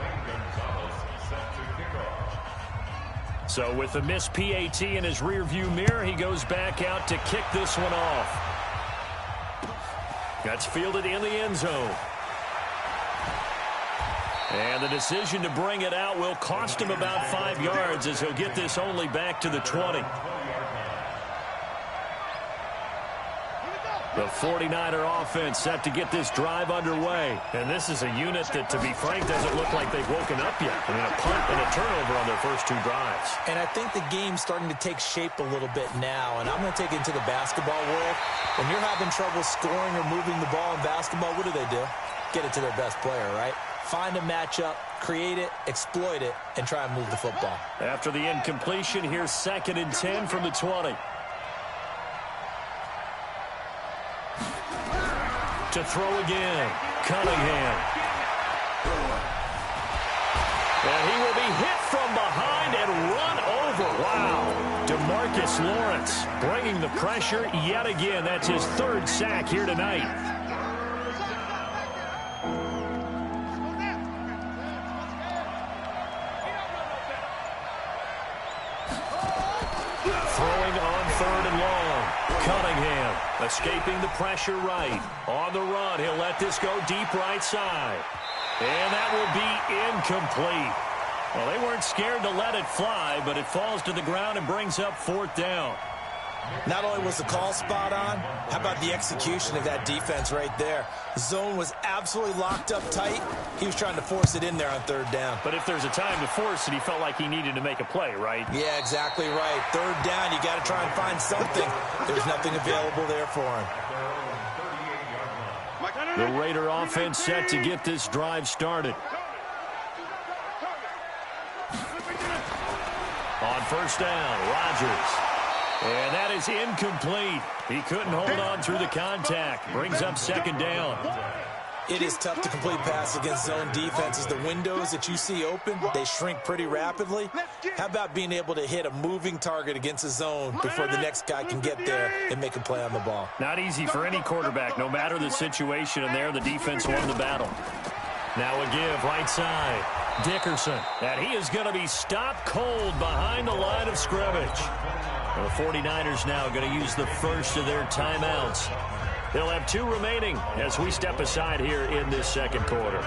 So with the missed PAT in his rearview mirror, he goes back out to kick this one off. That's fielded in the end zone. And the decision to bring it out will cost him about 5 yards as he'll get this only back to the 20. The 49er offense set to get this drive underway. And this is a unit that, to be frank, doesn't look like they've woken up yet. I mean, a punt and a turnover on their first two drives. And I think the game's starting to take shape a little bit now. And I'm going to take it into the basketball world. When you're having trouble scoring or moving the ball in basketball, what do? Get it to their best player, right? Find a matchup, create it, exploit it, and try and move the football. After the incompletion, here's 2nd and 10 from the 20. To throw again, Cunningham. And he will be hit from behind and run over. Wow. DeMarcus Lawrence bringing the pressure yet again. That's his 3rd sack here tonight. Throwing on 3rd and long. Cunningham escaping the pressure right. On the run, he'll let this go deep right side. And that will be incomplete. Well, they weren't scared to let it fly, but it falls to the ground and brings up 4th down. Not only was the call spot on, how about the execution of that defense right there? Zone was absolutely locked up tight. He was trying to force it in there on 3rd down. But if there's a time to force it, he felt like he needed to make a play, right? Yeah, exactly right. 3rd down, you got to try and find something. There's nothing available there for him. The Raider offense set to get this drive started. On first down, Rodgers. And that is incomplete. He couldn't hold on through the contact. Brings up 2nd down. It is tough to complete passes against zone defenses. The windows that you see open, they shrink pretty rapidly. How about being able to hit a moving target against a zone before the next guy can get there and make a play on the ball? Not easy for any quarterback, no matter the situation. And there, the defense won the battle. Now a give right side. Dickerson. And he is going to be stopped cold behind the line of scrimmage. The 49ers now going to use the first of their timeouts. They'll have 2 remaining as we step aside here in this 2nd quarter.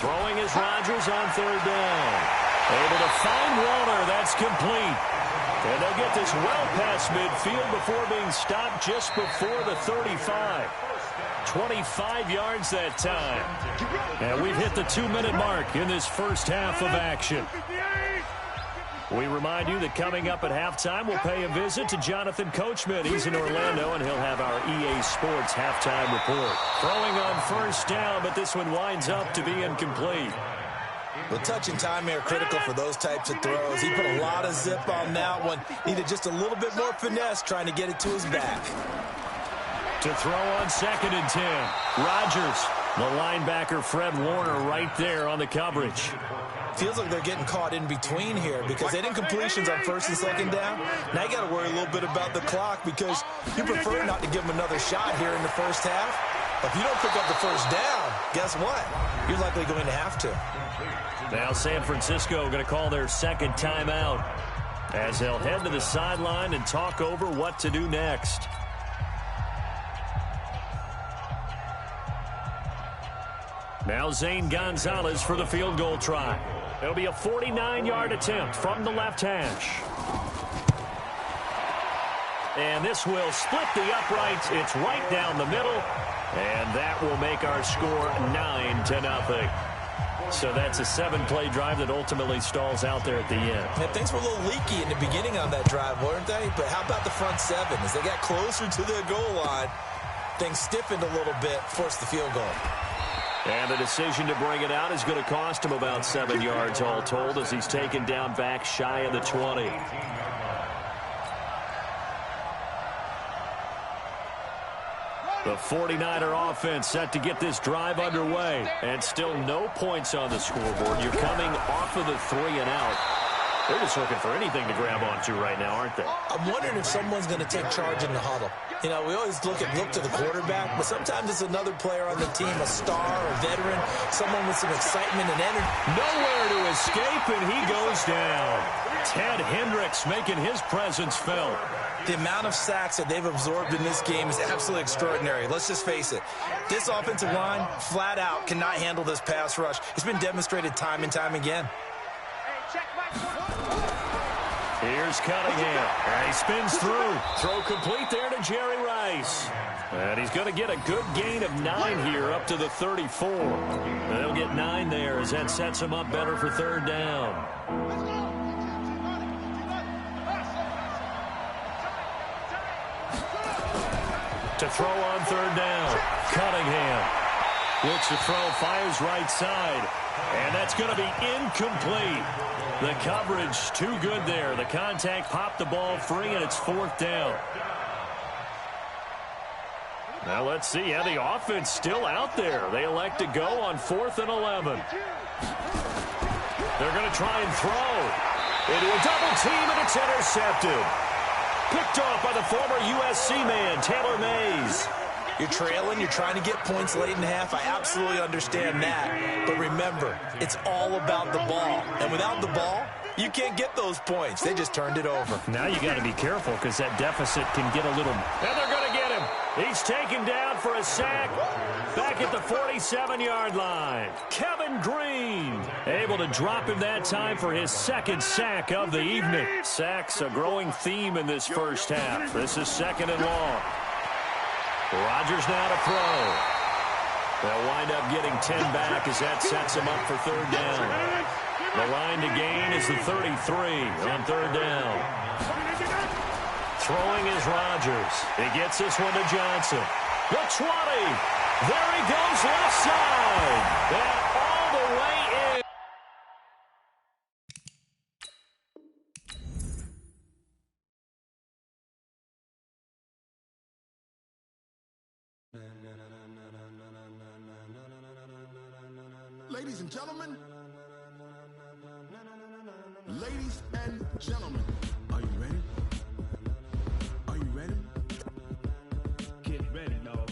Throwing is Rodgers on 3rd down. Able to find Waller. That's complete. And they'll get this well past midfield before being stopped just before the 35. 25 yards that time. And we've hit the 2-minute mark in this first half of action. We remind you that coming up at halftime, we'll pay a visit to Jonathan Coachman. He's in Orlando, and he'll have our EA Sports halftime report. Throwing on first down, but this one winds up to be incomplete. Well, touch and time are critical for those types of throws. He put a lot of zip on that one. Needed just a little bit more finesse trying to get it to his back. To throw on 2nd and 10. Rodgers, the linebacker Fred Warner right there on the coverage. Feels like they're getting caught in between here because they didn't completions on 1st and 2nd down. Now you got to worry a little bit about the clock because you prefer not to give them another shot here in the first half. If you don't pick up the first down, guess what? You're likely going to have to. Now San Francisco going to call their second timeout as they'll head to the sideline and talk over what to do next. Now Zane Gonzalez for the field goal try. It'll be a 49-yard attempt from the left hash. And this will split the uprights. It's right down the middle. And that will make our score 9-0. So that's a 7-play drive that ultimately stalls out there at the end. Yeah, things were a little leaky in the beginning on that drive, weren't they? But how about the front seven? As they got closer to the goal line, things stiffened a little bit, forced the field goal. And the decision to bring it out is going to cost him about 7 yards all told as he's taken down back shy of the 20. The 49er offense set to get this drive underway. And still no points on the scoreboard. You're coming off of the 3 and out. They're just looking for anything to grab onto right now, aren't they? I'm wondering if someone's going to take charge in the huddle. You know, we always look to the quarterback, but sometimes it's another player on the team, a star, a veteran, someone with some excitement and energy. Nowhere to escape, and he goes down. Ted Hendricks making his presence felt. The amount of sacks that they've absorbed in this game is absolutely extraordinary. Let's just face it. This offensive line, flat out, cannot handle this pass rush. It's been demonstrated time and time again. Here's Cunningham, and he spins through. Throw complete there to Jerry Rice. And he's going to get a good gain of 9 here up to the 34. And they'll get 9 there as that sets him up better for third down. To throw on third down, Cunningham looks to throw, fires right side, and that's going to be incomplete. The coverage too good there. The contact popped the ball free, and it's fourth down. Now let's see how the offense still out there. They elect to go on 4th and 11. They're going to try and throw into a double team, and it's intercepted. Picked off by the former USC man, Taylor Mays. You're trailing, you're trying to get points late in half. I absolutely understand that. But remember, it's all about the ball. And without the ball, you can't get those points. They just turned it over. Now you got to be careful because that deficit can get a little... And they're going to get him. He's taken down for a sack. Back at the 47-yard line. Kevin Green able to drop him that time for his second sack of the evening. Sacks a growing theme in this first half. This is 2nd and long. Rodgers now to throw. They'll wind up getting 10 back as that sets him up for third down. The line to gain is the 33 on third down. Throwing is Rodgers. He gets this one to Johnson. The 20. There he goes left side. And all the way in. Ladies and gentlemen, ladies and gentlemen, are you ready? Are you ready? Get ready, dog.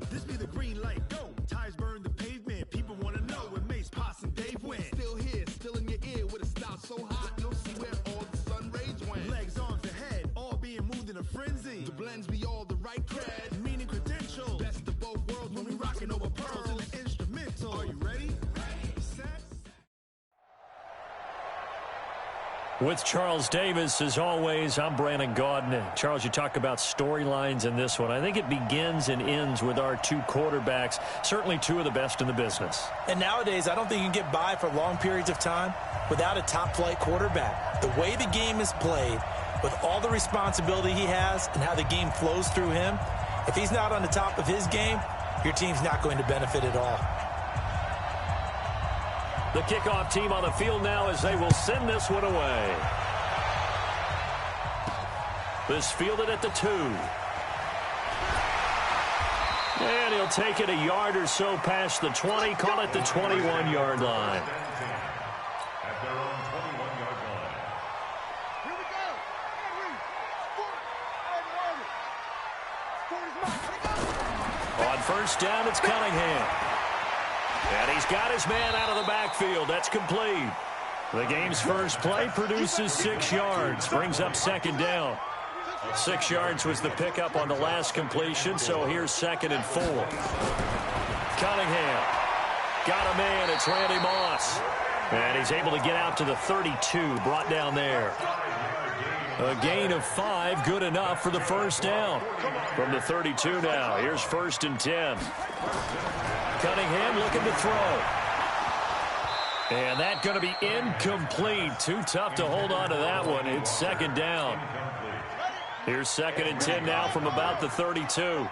This be the green light, go. Tires burn the pavement. People want to know where Mace, Potts, and Dave went. Still here, still in your ear with a style so hot, you'll see where all the sun rays went. Legs, arms, ahead, all being moved in a frenzy. The blends be all the right cred, meaning credentials. Best of both worlds when we rocking over pearls in the instrumental. Are you ready? Set. With Charles Davis, as always, I'm Brandon Gaudin. Charles, you talk about storylines in this one. I think it begins and ends with our 2 quarterbacks, certainly 2 of the best in the business. And nowadays, I don't think you can get by for long periods of time without a top-flight quarterback. The way the game is played, with all the responsibility he has and how the game flows through him, if he's not on the top of his game, your team's not going to benefit at all. The kickoff team on the field now as they will send this one away. This fielded at the 2. And he'll take it a yard or so past the 20, call it the 21-yard line. At their own 21-yard line. Here we go. On first down, it's Cunningham. And he's got his man out of the backfield. That's complete. The game's first play produces 6 yards, brings up second down. 6 yards was the pickup on the last completion, so here's 2nd and 4. Cunningham got a man. It's Randy Moss. And he's able to get out to the 32, brought down there. A gain of 5, good enough for the first down. From the 32 now, here's 1st and 10. Cunningham looking to throw. And that's going to be incomplete. Too tough to hold on to that one. It's 2nd down. Here's 2nd and 10 now from about the 32.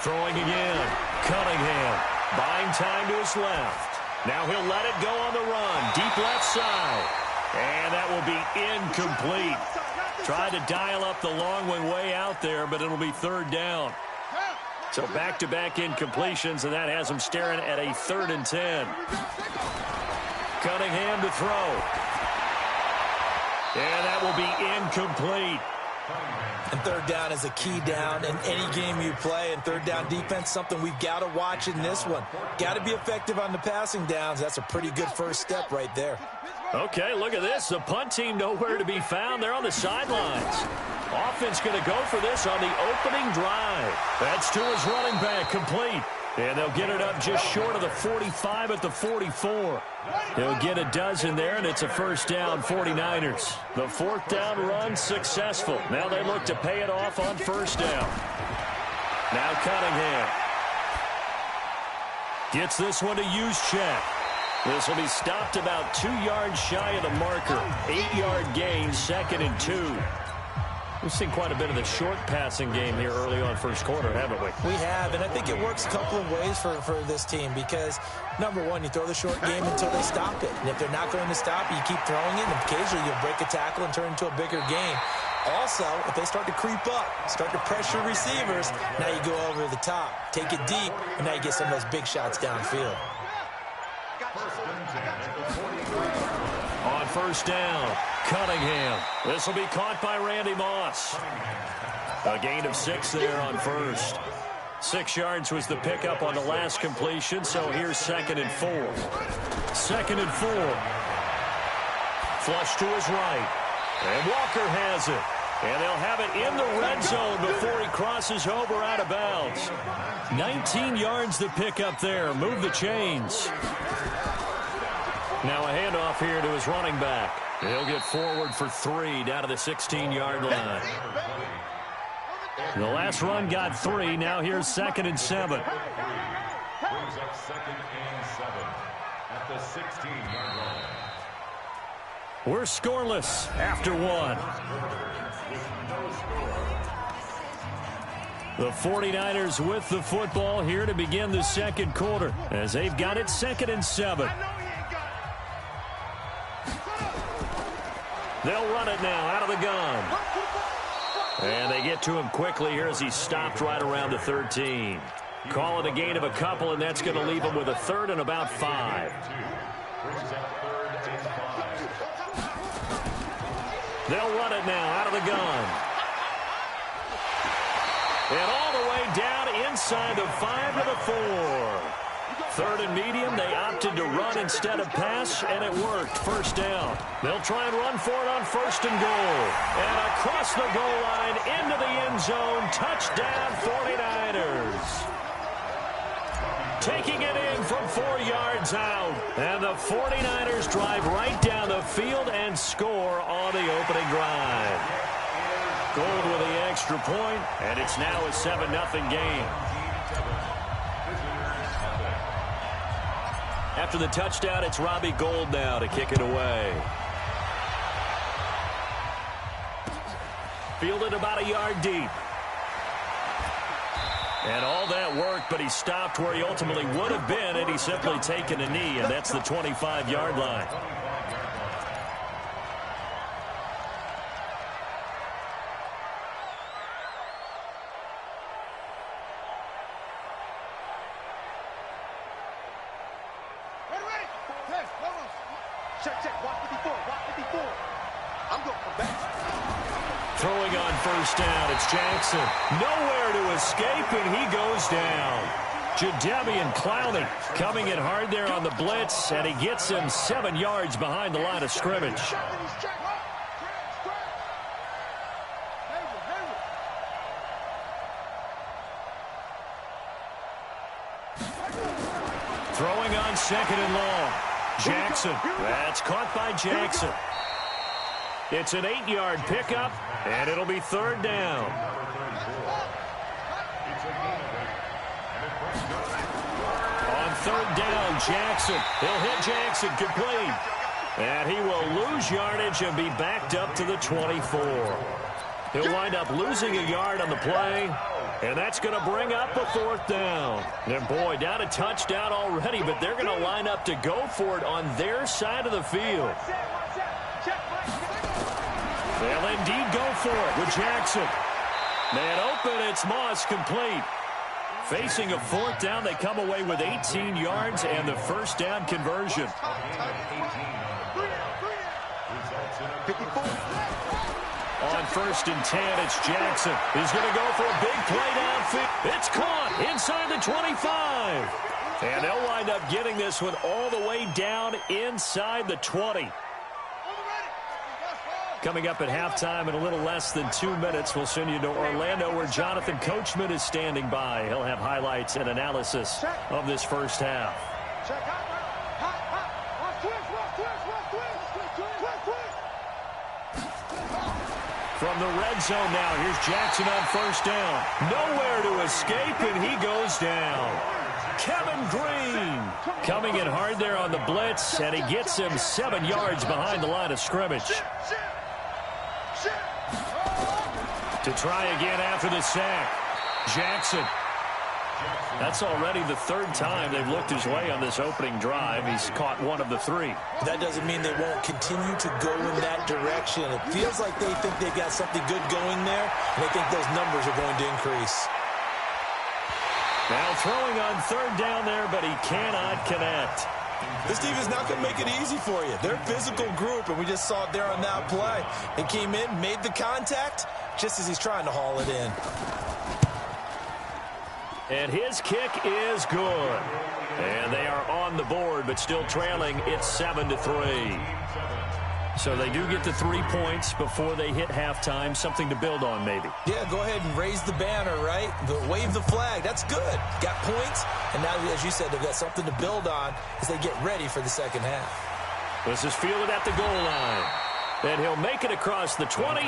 Throwing again. Cunningham buying time to his left. Now he'll let it go on the run. Deep left side. And that will be incomplete. Tried to dial up the long way out there, but it'll be 3rd down. So back-to-back incompletions, and that has him staring at a 3rd and 10. Cunningham to throw. And that will be incomplete. And 3rd down is a key down in any game you play. And 3rd down defense, something we've got to watch in this one. Got to be effective on the passing downs. That's a pretty good first step right there. Okay, look at this. The punt team nowhere to be found. They're on the sidelines. Offense going to go for this on the opening drive. That's to his running back, complete. And they'll get it up just short of the 45 at the 44. They'll get a dozen there, and it's a first down, 49ers. The 4th down run successful. Now they look to pay it off on first down. Now Cunningham gets this one to Juszczyk. This will be stopped about 2 yards shy of the marker. 8-yard gain, 2nd and 2. We've seen quite a bit of the short passing game here early on first quarter, haven't we? We have, and I think it works a couple of ways for this team because, number one, you throw the short game until they stop it. And if they're not going to stop it, you keep throwing it, and occasionally you'll break a tackle and turn it into a bigger game. Also, if they start to creep up, start to pressure receivers, now you go over the top, take it deep, and now you get some of those big shots downfield. On first down, Cunningham. This will be caught by Randy Moss. A gain of 6 there on first. 6 yards was the pickup on the last completion, so here's 2nd and 4. 2nd and 4. Flush to his right. And Walker has it. And they'll have it in the red zone before he crosses over out of bounds. 19 yards the pickup there. Move the chains. Now a handoff here to his running back. He'll get forward for 3 down to the 16-yard line. The last run got 3. Now here's 2nd and 7. Brings up 2nd and 7 at the 16-yard line. We're scoreless after 1. The 49ers with the football here to begin the second quarter as they've got it 2nd and 7. They'll run it now out of the gun. And they get to him quickly here as he's stopped right around the 13. Call it a gain of a couple, and that's going to leave him with a 3rd and about 5. They'll run it now out of the gun. And all the way down inside the 5 to the 4. 3rd and medium, they opted to run instead of pass, and it worked. First down. They'll try and run for it on 1st and goal. And across the goal line, into the end zone, touchdown 49ers. Taking it in from 4 yards out. And the 49ers drive right down the field and score on the opening drive. Gold with the extra point, and it's now a 7-0 game. After the touchdown, it's Robbie Gould now to kick it away. Fielded about a yard deep. And all that work, but he stopped where he ultimately would have been had he simply taken a knee, and that's the 25-yard line. Check. Watch 54. I'm going to come back. Throwing on first down, it's Jackson. Nowhere to escape, and he goes down. Jadeveon Clowney coming in hard there on the blitz, and he gets him 7 yards behind the line of scrimmage. Throwing on second and long. Jackson. That's caught by Jackson. It's an 8-yard pickup, and it'll be third down. On third down, Jackson. He'll hit Jackson complete. And he will lose yardage and be backed up to the 24. He'll wind up losing a yard on the play. And that's going to bring up a fourth down. And boy, down a touchdown already, but they're going to line up to go for it on their side of the field. They'll indeed go for it with Jackson. Man open, it's Moss complete. Facing a fourth down, they come away with 18 yards and the first down conversion. 54. On first and 10, it's Jackson. He's going to go for a big play downfield. It's caught inside the 25. And they'll wind up getting this one all the way down inside the 20. Coming up at halftime in a little less than 2 minutes, we'll send you to Orlando where Jonathan Coachman is standing by. He'll have highlights and analysis of this first half. From the red zone now, here's Jackson on first down. Nowhere to escape, and he goes down. Kevin Green coming in hard there on the blitz, and he gets him 7 yards behind the line of scrimmage. To try again after the sack. Jackson. That's already the third time they've looked his way on this opening drive. He's caught one of the 3. That doesn't mean they won't continue to go in that direction. It feels like they think they've got something good going there, and they think those numbers are going to increase. Now throwing on third down there, but he cannot connect. This team is not going to make it easy for you. They're a physical group, and we just saw it there on that play. They came in, made the contact, just as he's trying to haul it in. And his kick is good. And they are on the board, but still trailing. It's 7-3. So they do get the 3 points before they hit halftime. Something to build on, maybe. Yeah, go ahead and raise the banner, right? Wave the flag. That's good. Got points, and now, as you said, they've got something to build on as they get ready for the second half. This is fielded at the goal line. And he'll make it across the 20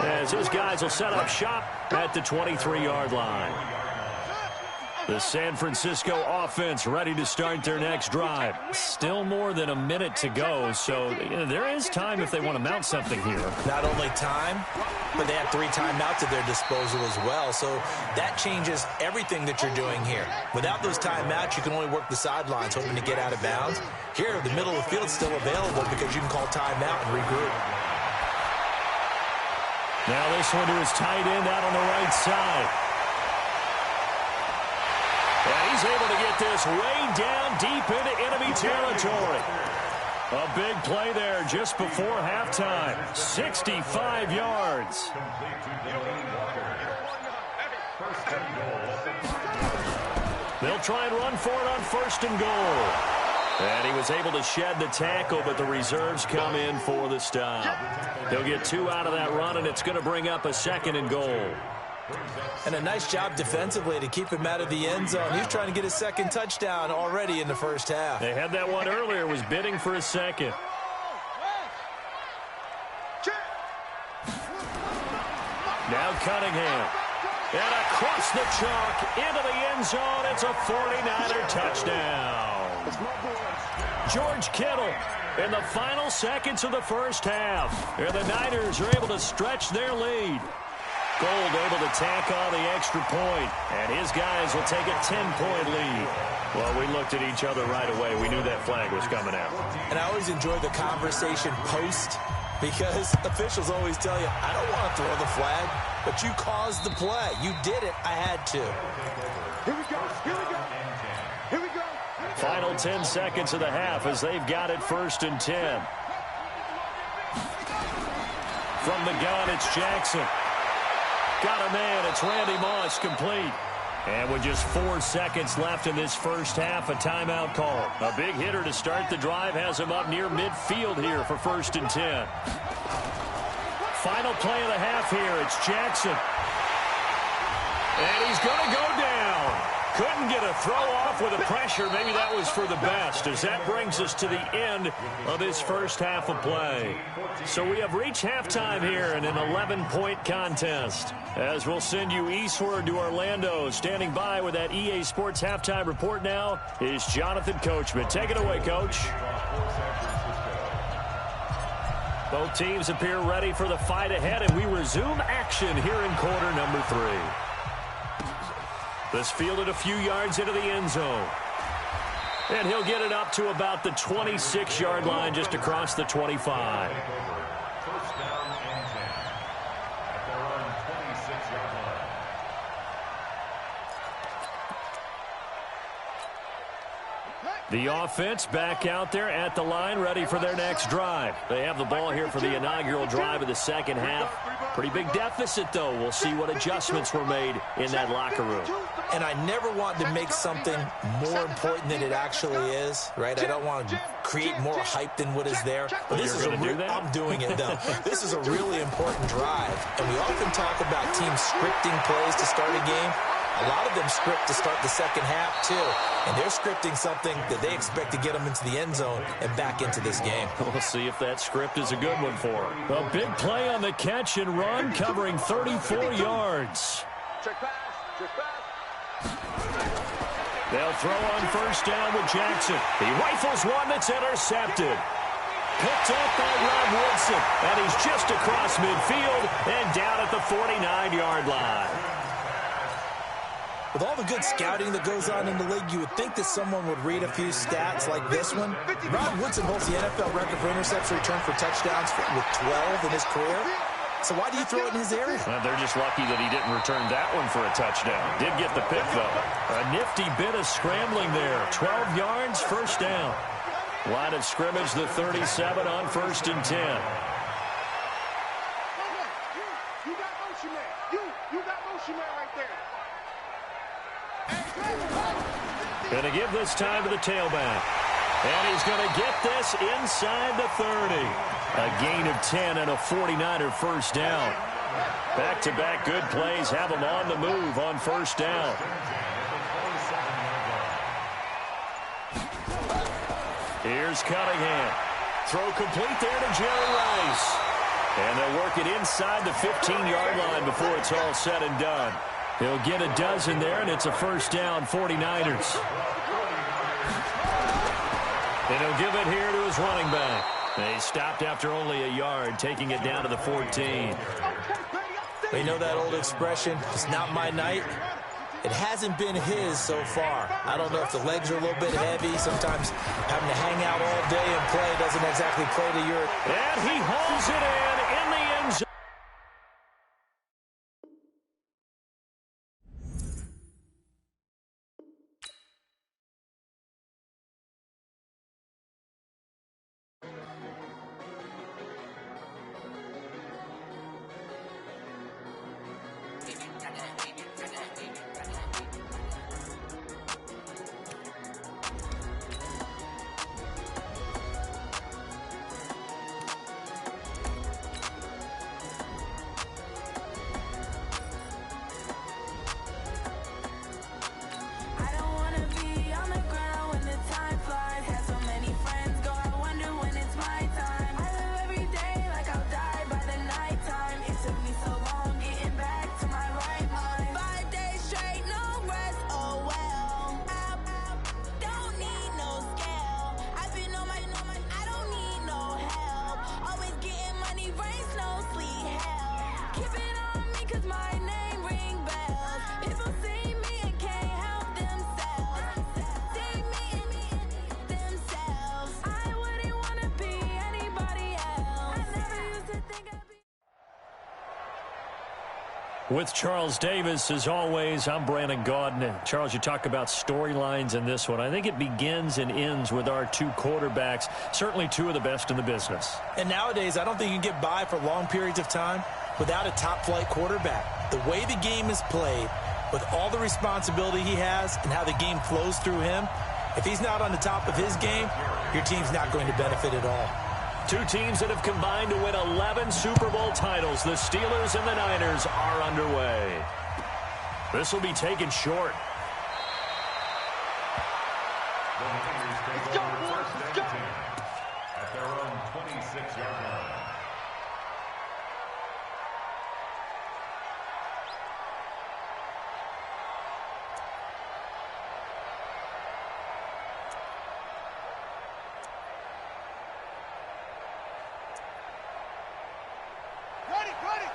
as his guys will set up shop at the 23-yard line. The San Francisco offense ready to start their next drive. Still more than a minute to go, so there is time if they want to mount something here. Not only time, but they have 3 timeouts at their disposal as well, so that changes everything that you're doing here. Without those timeouts, you can only work the sidelines, hoping to get out of bounds. Here, the middle of the field's still available because you can call timeout and regroup. Now this one to his tight end out on the right side. And he's able to get this way down deep into enemy territory. A big play there just before halftime. 65 yards. They'll try and run for it on first and goal. And he was able to shed the tackle, but the reserves come in for the stop. He'll get 2 out of that run, and it's going to bring up a second and goal. And a nice job defensively to keep him out of the end zone. He was trying to get his second touchdown already in the first half. They had that one earlier, was bidding for a second. Now Cunningham. And across the chalk into the end zone. It's a 49er touchdown. George Kittle in the final seconds of the first half. And the Niners are able to stretch their lead. Gold able to tack on the extra point, and his guys will take a 10-point lead. Well, we looked at each other right away. We knew that flag was coming out. And I always enjoy the conversation post because officials always tell you, I don't want to throw the flag, but you caused the play. You did it. I had to. Here we go. Here we go. Here we go. Final 10 seconds of the half as they've got it 1st and 10. From the gun, it's Jackson. Got a man. It's Randy Moss, complete. And with just 4 seconds left in this first half, a timeout call. A big hitter to start the drive has him up near midfield here for 1st and 10. Final play of the half here. It's Jackson. And he's going to go down. Couldn't get a throw off with the pressure. Maybe that was for the best, as that brings us to the end of this first half of play. So we have reached halftime here in an 11-point contest. As we'll send you eastward to Orlando. Standing by with that EA Sports halftime report now is Jonathan Coachman. Take it away, Coach. Both teams appear ready for the fight ahead, and we resume action here in quarter number 3. This fielded a few yards into the end zone. And he'll get it up to about the 26-yard line, just across the 25. First down and 10 at their own 26-yard line. The offense back out there at the line, ready for their next drive. They have the ball here for the inaugural drive of the second half. Pretty big deficit, though. We'll see what adjustments were made in that locker room. And I never want to make something more important than it actually is, right? I don't want to create more hype than what is there. But this is I'm doing it, though. This is a really important drive. And we often talk about teams scripting plays to start a game. A lot of them script to start the second half, too. And they're scripting something that they expect to get them into the end zone and back into this game. We'll see if that script is a good one for them. A big play on the catch and run, covering 34 yards. They'll throw on first down with Jackson. He rifles one that's intercepted. Picked up by Rod Woodson. And he's just across midfield and down at the 49-yard line. With all the good scouting that goes on in the league, you would think that someone would read a few stats like this one. Rod Woodson holds the NFL record for intercepts returned for touchdowns with 12 in his career. So why do you throw it in his area? Well, they're just lucky that he didn't return that one for a touchdown. Did get the pick, though. A nifty bit of scrambling there. 12 yards, first down. Line of scrimmage, the 37 on 1st and 10. You got motion man. You got motion man right there. Going to give this time to the tailback. And he's going to get this inside the 30. A gain of 10 and a 49er first down. Back-to-back good plays have him on the move on first down. Here's Cunningham. Throw complete there to Jerry Rice. And they'll work it inside the 15-yard line before it's all said and done. He'll get a dozen there, and it's a first down, 49ers. And he'll give it here to his running back. He stopped after only a yard, taking it down to the 14. You know that old expression, it's not my night? It hasn't been his so far. I don't know if the legs are a little bit heavy. Sometimes having to hang out all day and play doesn't exactly play to your... And he hauls it in the end zone. With Charles Davis, as always, I'm Brandon Gaudin. Charles, you talk about storylines in this one. I think it begins and ends with our two quarterbacks, certainly two of the best in the business. And nowadays, I don't think you can get by for long periods of time without a top-flight quarterback. The way the game is played, with all the responsibility he has and how the game flows through him, if he's not on the top of his game, your team's not going to benefit at all. Two teams that have combined to win 11 Super Bowl titles. The Steelers and the Niners are underway. This will be taken short. The Niners take over first and 10 at their own 26-yard line. Ready.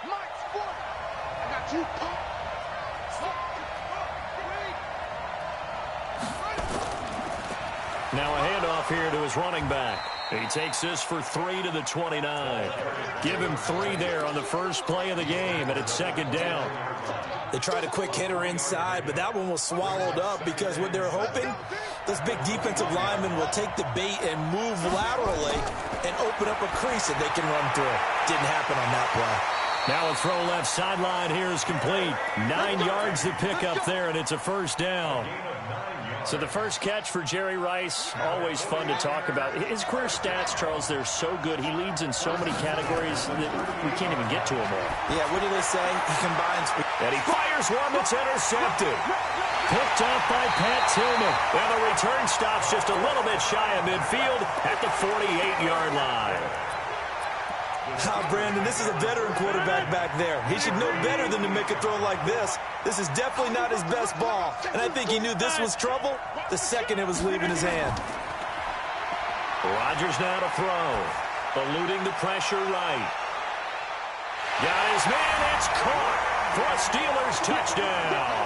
Mike Sport. I got you. Now a handoff here to his running back. He takes this for 3 to the 29. Give him 3 there on the first play of the game, and it's second down. They tried a quick hitter inside, but that one was swallowed up because what they're hoping, those big defensive linemen will take the bait and move laterally and open up a crease that they can run through. Didn't happen on that play. Now a throw left sideline here is complete. 9 yards to pick up there, and it's a first down. So the first catch for Jerry Rice, always fun to talk about. His career stats, Charles, they're so good. He leads in so many categories that we can't even get to them all. Yeah, what do they say? He combines. And he fires one that's intercepted. Picked up by Pat Tillman. And the return stops just a little bit shy of midfield at the 48-yard line. Brandon, this is a veteran quarterback back there. He should know better than to make a throw like this. This is definitely not his best ball. And I think he knew this was trouble the second it was leaving his hand. Rodgers now to throw. Eluding the pressure right. Got his man, it's caught for a Steelers touchdown.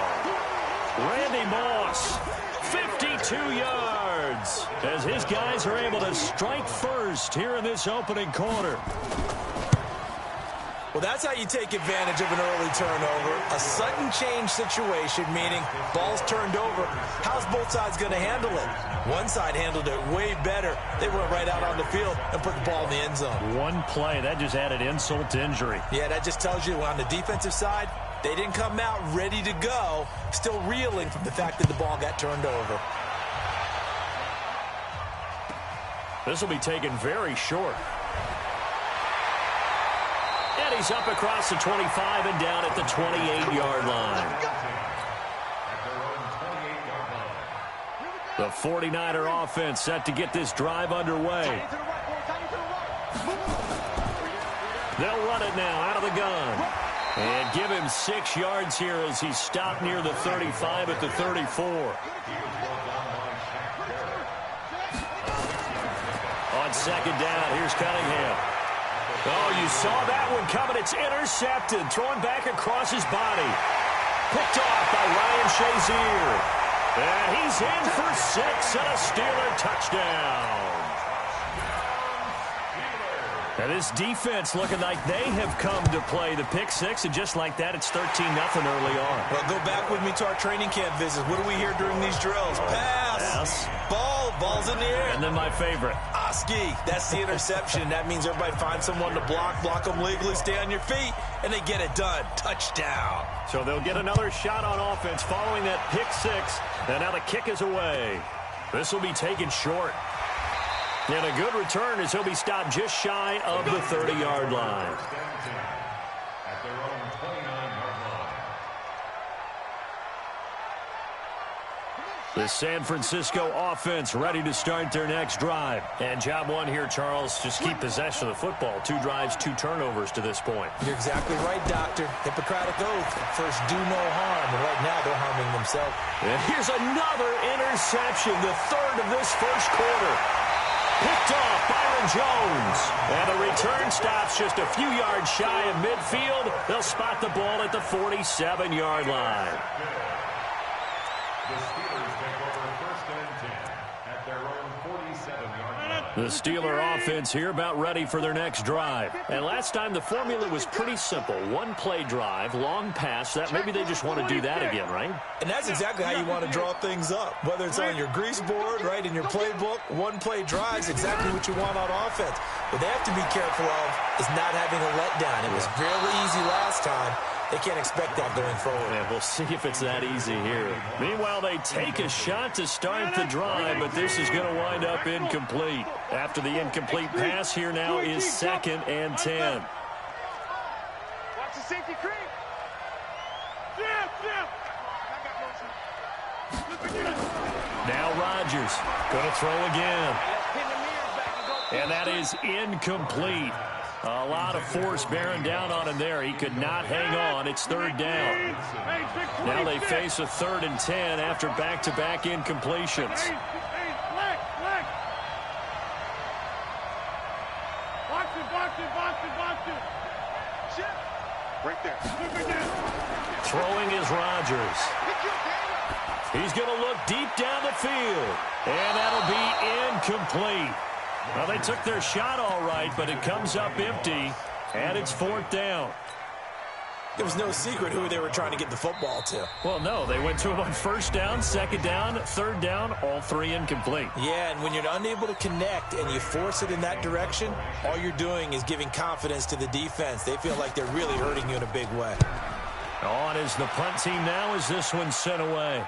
Randy Moss, 52 yards, as his guys are able to strike first here in this opening quarter. Well, that's how you take advantage of an early turnover. A sudden change situation, meaning ball's turned over. How's both sides going to handle it? One side handled it way better. They went right out on the field and put the ball in the end zone. One play, that just added insult to injury. Yeah, that just tells you on the defensive side, they didn't come out ready to go, still reeling from the fact that the ball got turned over. This will be taken very short. And he's up across the 25 and down at the 28-yard line. The 49er offense set to get this drive underway. They'll run it now out of the gun. And give him 6 yards here as he stopped near the 35 at the 34. On second down, here's Cunningham. Oh, you saw that one coming. It's intercepted. Thrown back across his body. Picked off by Ryan Shazier. And he's in for 6 and a Steeler touchdown. And this defense looking like they have come to play the pick 6, and just like that, it's 13-0 early on. Well, go back with me to our training camp visits. What do we hear during these drills? Pass. Yes. Ball's in the air. And then my favorite. Oski, that's the interception. That means everybody finds someone to block them legally, stay on your feet, and they get it done. Touchdown. So they'll get another shot on offense following that pick 6, and now the kick is away. This will be taken short. And a good return as he'll be stopped just shy of the 30-yard line. At their own 29-yard line. The San Francisco offense ready to start their next drive. And job one here, Charles, just keep possession of the football. 2 drives, 2 turnovers to this point. You're exactly right, Doctor. Hippocratic oath. First, do no harm. And right now, they're harming themselves. And here's another interception, the 3rd of this first quarter. Picked off Byron Jones. And the return stops just a few yards shy of midfield. They'll spot the ball at the 47-yard line. The Steelers take over first and 10 at their own 47-yard line. The Steeler offense here about ready for their next drive. And last time the formula was pretty simple. One play drive, long pass. That maybe they just want to do that again, right? And that's exactly how you want to draw things up. Whether it's on your grease board, right, in your playbook, one play drive is exactly what you want on offense. What they have to be careful of is not having a letdown. It was fairly easy last time. They can't expect that going forward. Yeah, we'll see if it's that easy here. Meanwhile, they take a shot to start the drive, but this is going to wind up incomplete. After the incomplete pass, here now is 2nd and 10. Watch the safety creep. Now Rodgers going to throw again. And that is incomplete. A lot of force bearing down on him there. He could not hang on. It's 3rd down. Now they face a 3rd and 10 after back-to-back incompletions. Right there. Throwing is Rodgers. He's going to look deep down the field. And that'll be incomplete. Well, they took their shot all right, but it comes up empty, and it's 4th down. There was no secret who they were trying to get the football to. Well, no, they went to him on 1st down, 2nd down, 3rd down, all 3 incomplete. Yeah, and when you're unable to connect and you force it in that direction, all you're doing is giving confidence to the defense. They feel like they're really hurting you in a big way. On is the punt team now as this one's sent away.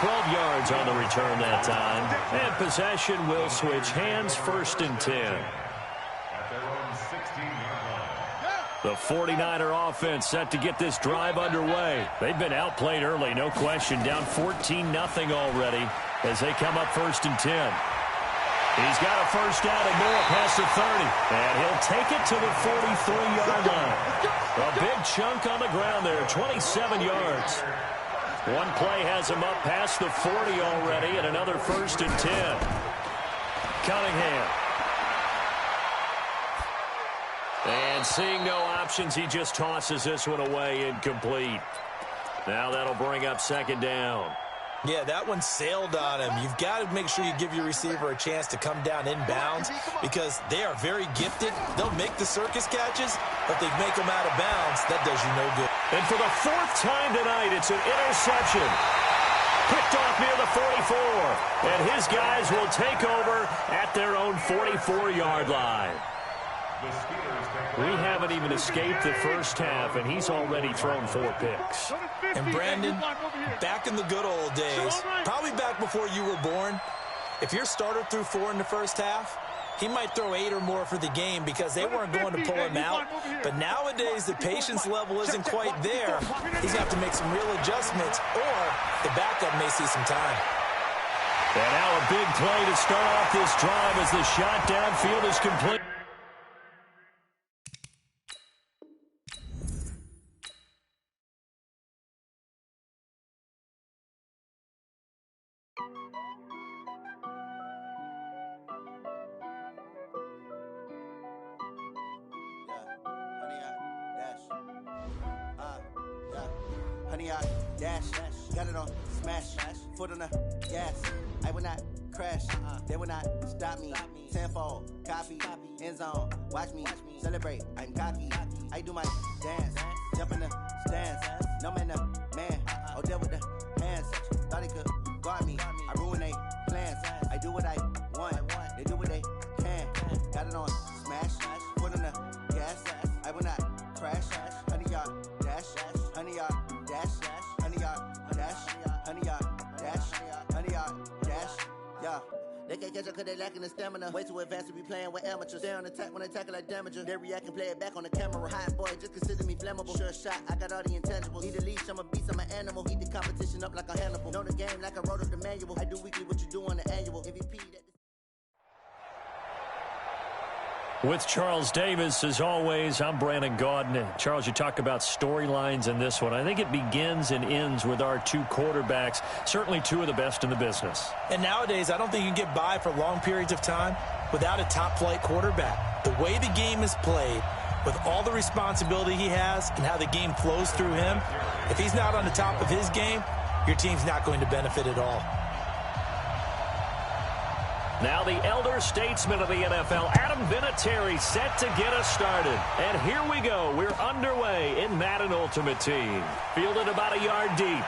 12 yards on the return that time. And possession will switch hands, 1st and 10. The 49er offense set to get this drive underway. They've been outplayed early, no question. Down 14-0 already as they come up 1st and 10. He's got a 1st down and more past the 30. And he'll take it to the 43-yard line. A big chunk on the ground there, 27 yards. One play has him up past the 40 already, and another 1st and 10. Cunningham. And seeing no options, he just tosses this one away, incomplete. Now that'll bring up 2nd down. Yeah, that one sailed on him. You've got to make sure you give your receiver a chance to come down inbounds because they are very gifted. They'll make the circus catches, but they make them out of bounds. That does you no good. And for the 4th time tonight, it's an interception. Picked off near the 44. And his guys will take over at their own 44-yard line. We haven't even escaped the 1st half, and he's already thrown 4 picks. And Brandon, back in the good old days, probably back before you were born, if your starter threw 4 in the 1st half, he might throw 8 or more for the game because they weren't going to pull him out. But nowadays, the patience level isn't quite there. He's got to make some real adjustments, or the backup may see some time. And now a big play to start off this drive as the shot downfield is complete. Got it on smash, foot on the gas. I will not crash, they will not stop me. Tenfold, copy, end zone, watch me celebrate. I'm cocky, I do my dance, jump in the stands. No man, man, oh there with the hands. Thought he could guard me, I ruin they plans. I do what I want, they do what they can. Got it on smash, foot on the gas. I will not crash, 100-yard dash, 100-yard dash. 100-yard dash, 100-yard dash, 100-yard dash, yeah. They can't catch up cause they lacking the stamina. Way too advanced to be playing with amateurs. Stay on attack when they tackle like damager. They react and play it back on the camera. Hot boy, just consider me flammable. Sure shot, I got all the intangibles. Need a leash, I'm a beast, I'm an animal. Heat the competition up like a Hannibal. Know the game like I wrote up the manual. I do weekly what you do on the annual. MVP that. With Charles Davis, as always, I'm Brandon Gaudin. Charles, you talk about storylines in this one. I think it begins and ends with our 2 quarterbacks, certainly 2 of the best in the business. And nowadays, I don't think you can get by for long periods of time without a top-flight quarterback. The way the game is played, with all the responsibility he has and how the game flows through him, if he's not on the top of his game, your team's not going to benefit at all. Now the elder statesman of the NFL, Adam Vinatieri, set to get us started. And here we go. We're underway in Madden Ultimate Team. Fielded about a yard deep.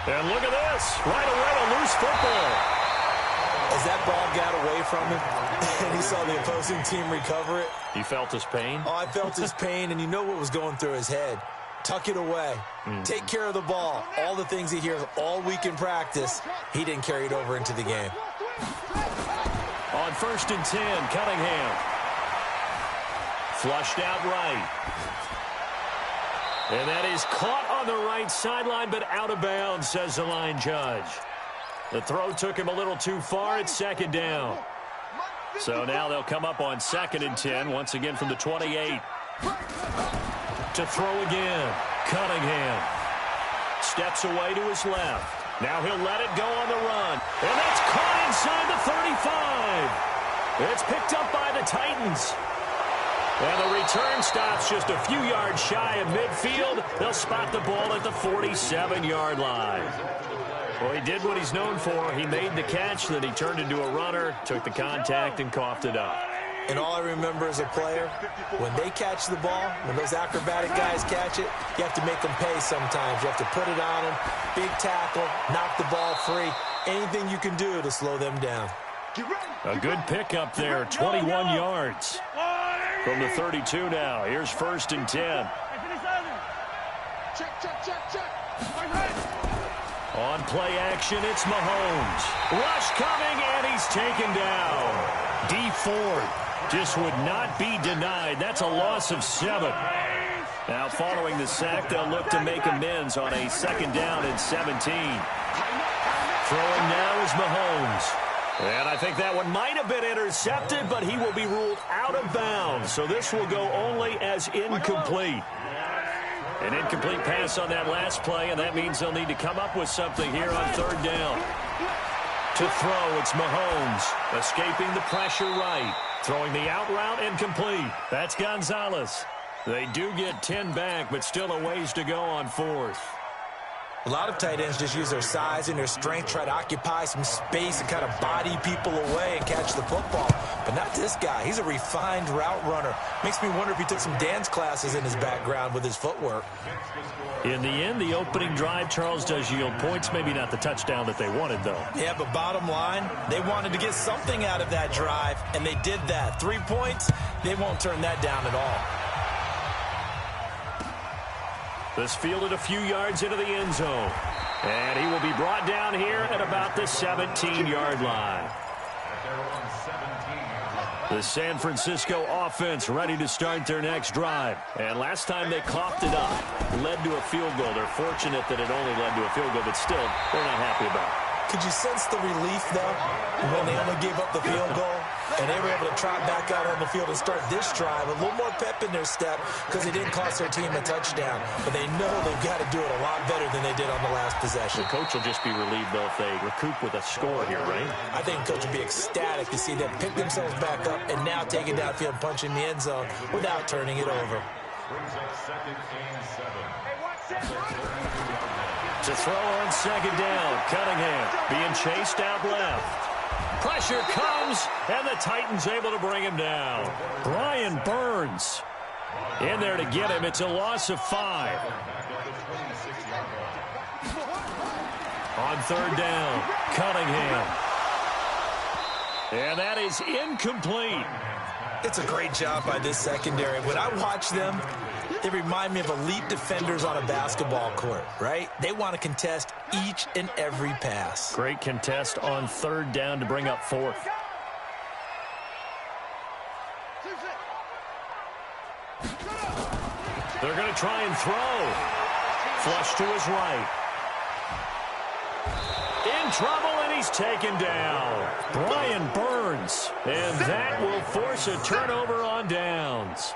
And look at this. Right away, a loose football. As that ball got away from him and he saw the opposing team recover it. You felt his pain? Oh, I felt his pain, and you know what was going through his head. Tuck it away. Take care of the ball. All the things he hears all week in practice, he didn't carry it over into the game. On 1st and 10, Cunningham. Flushed out right. And that is caught on the right sideline, but out of bounds, says the line judge. The throw took him a little too far. It's 2nd down. So now they'll come up on 2nd and 10, once again from the 28. To throw again. Cunningham. Steps away to his left. Now he'll let it go on the run. And that's caught inside the 35. It's picked up by the Titans. And the return stops just a few yards shy of midfield. They'll spot the ball at the 47-yard line. Well, he did what he's known for. He made the catch, then he turned into a runner, took the contact, and coughed it up. And all I remember as a player, when they catch the ball, when those acrobatic guys catch it, you have to make them pay sometimes. You have to put it on them, big tackle, knock the ball free, anything you can do to slow them down. A good pickup there, 21 yards from the 32 now. Here's 1st and 10. On play action, it's Mahomes. Rush coming, and he's taken down. Dee Ford just would not be denied. That's a loss of 7. Now, following the sack, they'll look to make amends on a 2nd down and 17. Throwing now is Mahomes. And I think that one might have been intercepted, but he will be ruled out of bounds. So this will go only as incomplete. An incomplete pass on that last play, and that means they'll need to come up with something here on 3rd down. To throw, it's Mahomes. Escaping the pressure right. Throwing the out route incomplete. That's Gonzalez. They do get 10 back, but still a ways to go on 4th. A lot of tight ends just use their size and their strength, try to occupy some space and kind of body people away and catch the football. But not this guy. He's a refined route runner. Makes me wonder if he took some dance classes in his background with his footwork. In the end, the opening drive, Charles, does yield points. Maybe not the touchdown that they wanted, though. Yeah, but bottom line, they wanted to get something out of that drive, and they did that. 3 points, they won't turn that down at all. This fielded a few yards into the end zone. And he will be brought down here at about the 17-yard line. The San Francisco offense ready to start their next drive. And last time they coughed it up, led to a field goal. They're fortunate that it only led to a field goal, but still, they're not happy about it. Could you sense the relief, though, when they only gave up the field goal? And they were able to trot back out on the field and start this drive. A little more pep in their step because it didn't cost their team a touchdown. But they know they've got to do it a lot better than they did on the last possession. The coach will just be relieved, though, if they recoup with a score here, right? I think the coach will be ecstatic to see them pick themselves back up and now take it downfield and punch in the end zone without turning it over. To throw on 2nd down, Cunningham being chased out left. Pressure comes, and the Titans able to bring him down. Brian Burns in there to get him. It's a loss of 5. On 3rd down, Cunningham. And that is incomplete. It's a great job by this secondary. When I watch them, they remind me of elite defenders on a basketball court, right? They want to contest each and every pass. Great contest on 3rd down to bring up 4th. They're going to try and throw. Flush to his right. In trouble, and he's taken down. Brian Burns. And that will force a turnover on downs.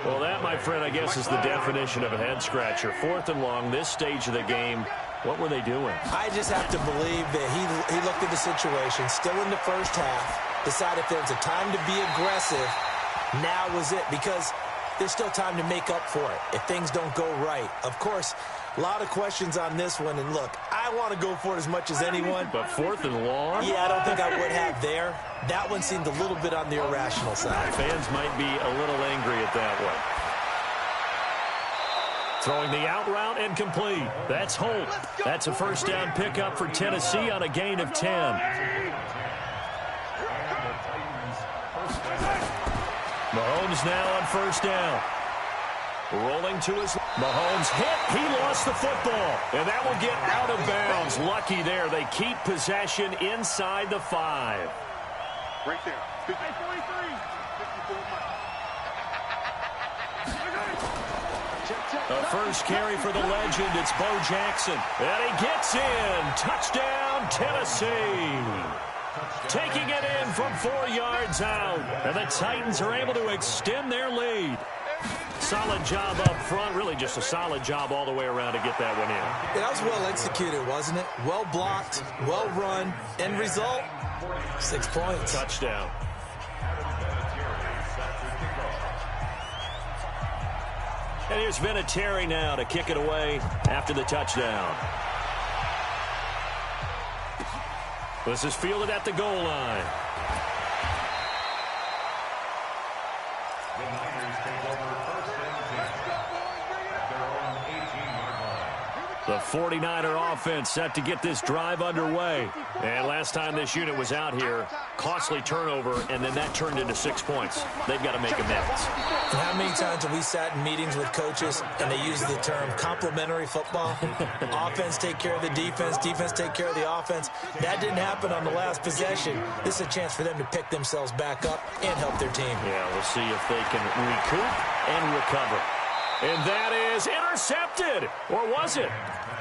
Well, that, my friend, I guess is the definition of a head-scratcher. 4th and long, this stage of the game. What were they doing? I just have to believe that he looked at the situation, still in the first half, decided if there was a time to be aggressive, now was it. Because there's still time to make up for it if things don't go right. Of course, a lot of questions on this one, and look, I want to go for it as much as anyone. But 4th and long? Yeah, I don't think I would have there. That one seemed a little bit on the irrational side. Fans might be a little angry at that one. Throwing the out route and complete. That's Holt. That's a first down pickup for Tennessee on a gain of 10. Mahomes now on first down. Rolling to his... Mahomes hit. He lost the football. And that will get out of bounds. Lucky there. They keep possession inside the 5. Right there. 54 A first carry for the legend. It's Bo Jackson. And he gets in. Touchdown, Tennessee. Taking it in from 4 yards out. And the Titans are able to extend their lead. Solid job up front. Really just a solid job all the way around to get that one in. That was well executed, wasn't it? Well blocked, well run. End result, 6 points. Touchdown. And here's Vinatieri now to kick it away after the touchdown. This is fielded at the goal line. The Niners take over first and 10 at their own 18-yard line. The 49er offense set to get this drive underway. And last time this unit was out here, costly turnover, and then that turned into 6 points. They've got to make amends. And how many times have we sat in meetings with coaches and they use the term complementary football? Offense take care of the defense, defense take care of the offense. That didn't happen on the last possession. This is a chance for them to pick themselves back up and help their team. Yeah, we'll see if they can recoup and recover. And that is intercepted. Or was it?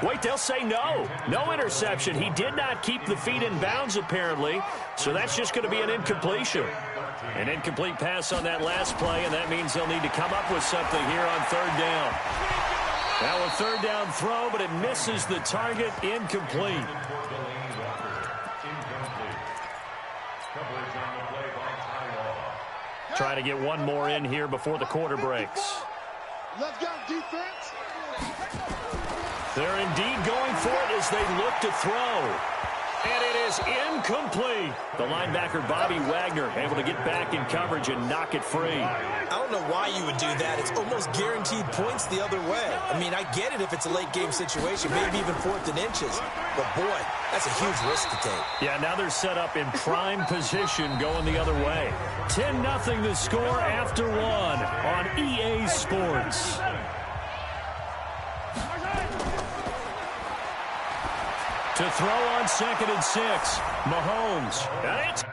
Wait, they'll say no. No interception. He did not keep the feet in bounds, apparently. So that's just going to be an incompletion. An incomplete pass on that last play, and that means they'll need to come up with something here on third down. Now a third down throw, but it misses the target. Incomplete. Trying to get one more in here before the quarter breaks. Let's go, defense. They're indeed going for it as they look to throw. And it is incomplete. The linebacker, Bobby Wagner, able to get back in coverage and knock it free. I don't know why you would do that. It's almost guaranteed points the other way. I mean, I get it if it's a late-game situation, maybe even 4th and inches. But, boy, that's a huge risk to take. Yeah, now they're set up in prime position going the other way. 10-0 the score after one on EA Sports. To throw on 2nd and 6, Mahomes. And it's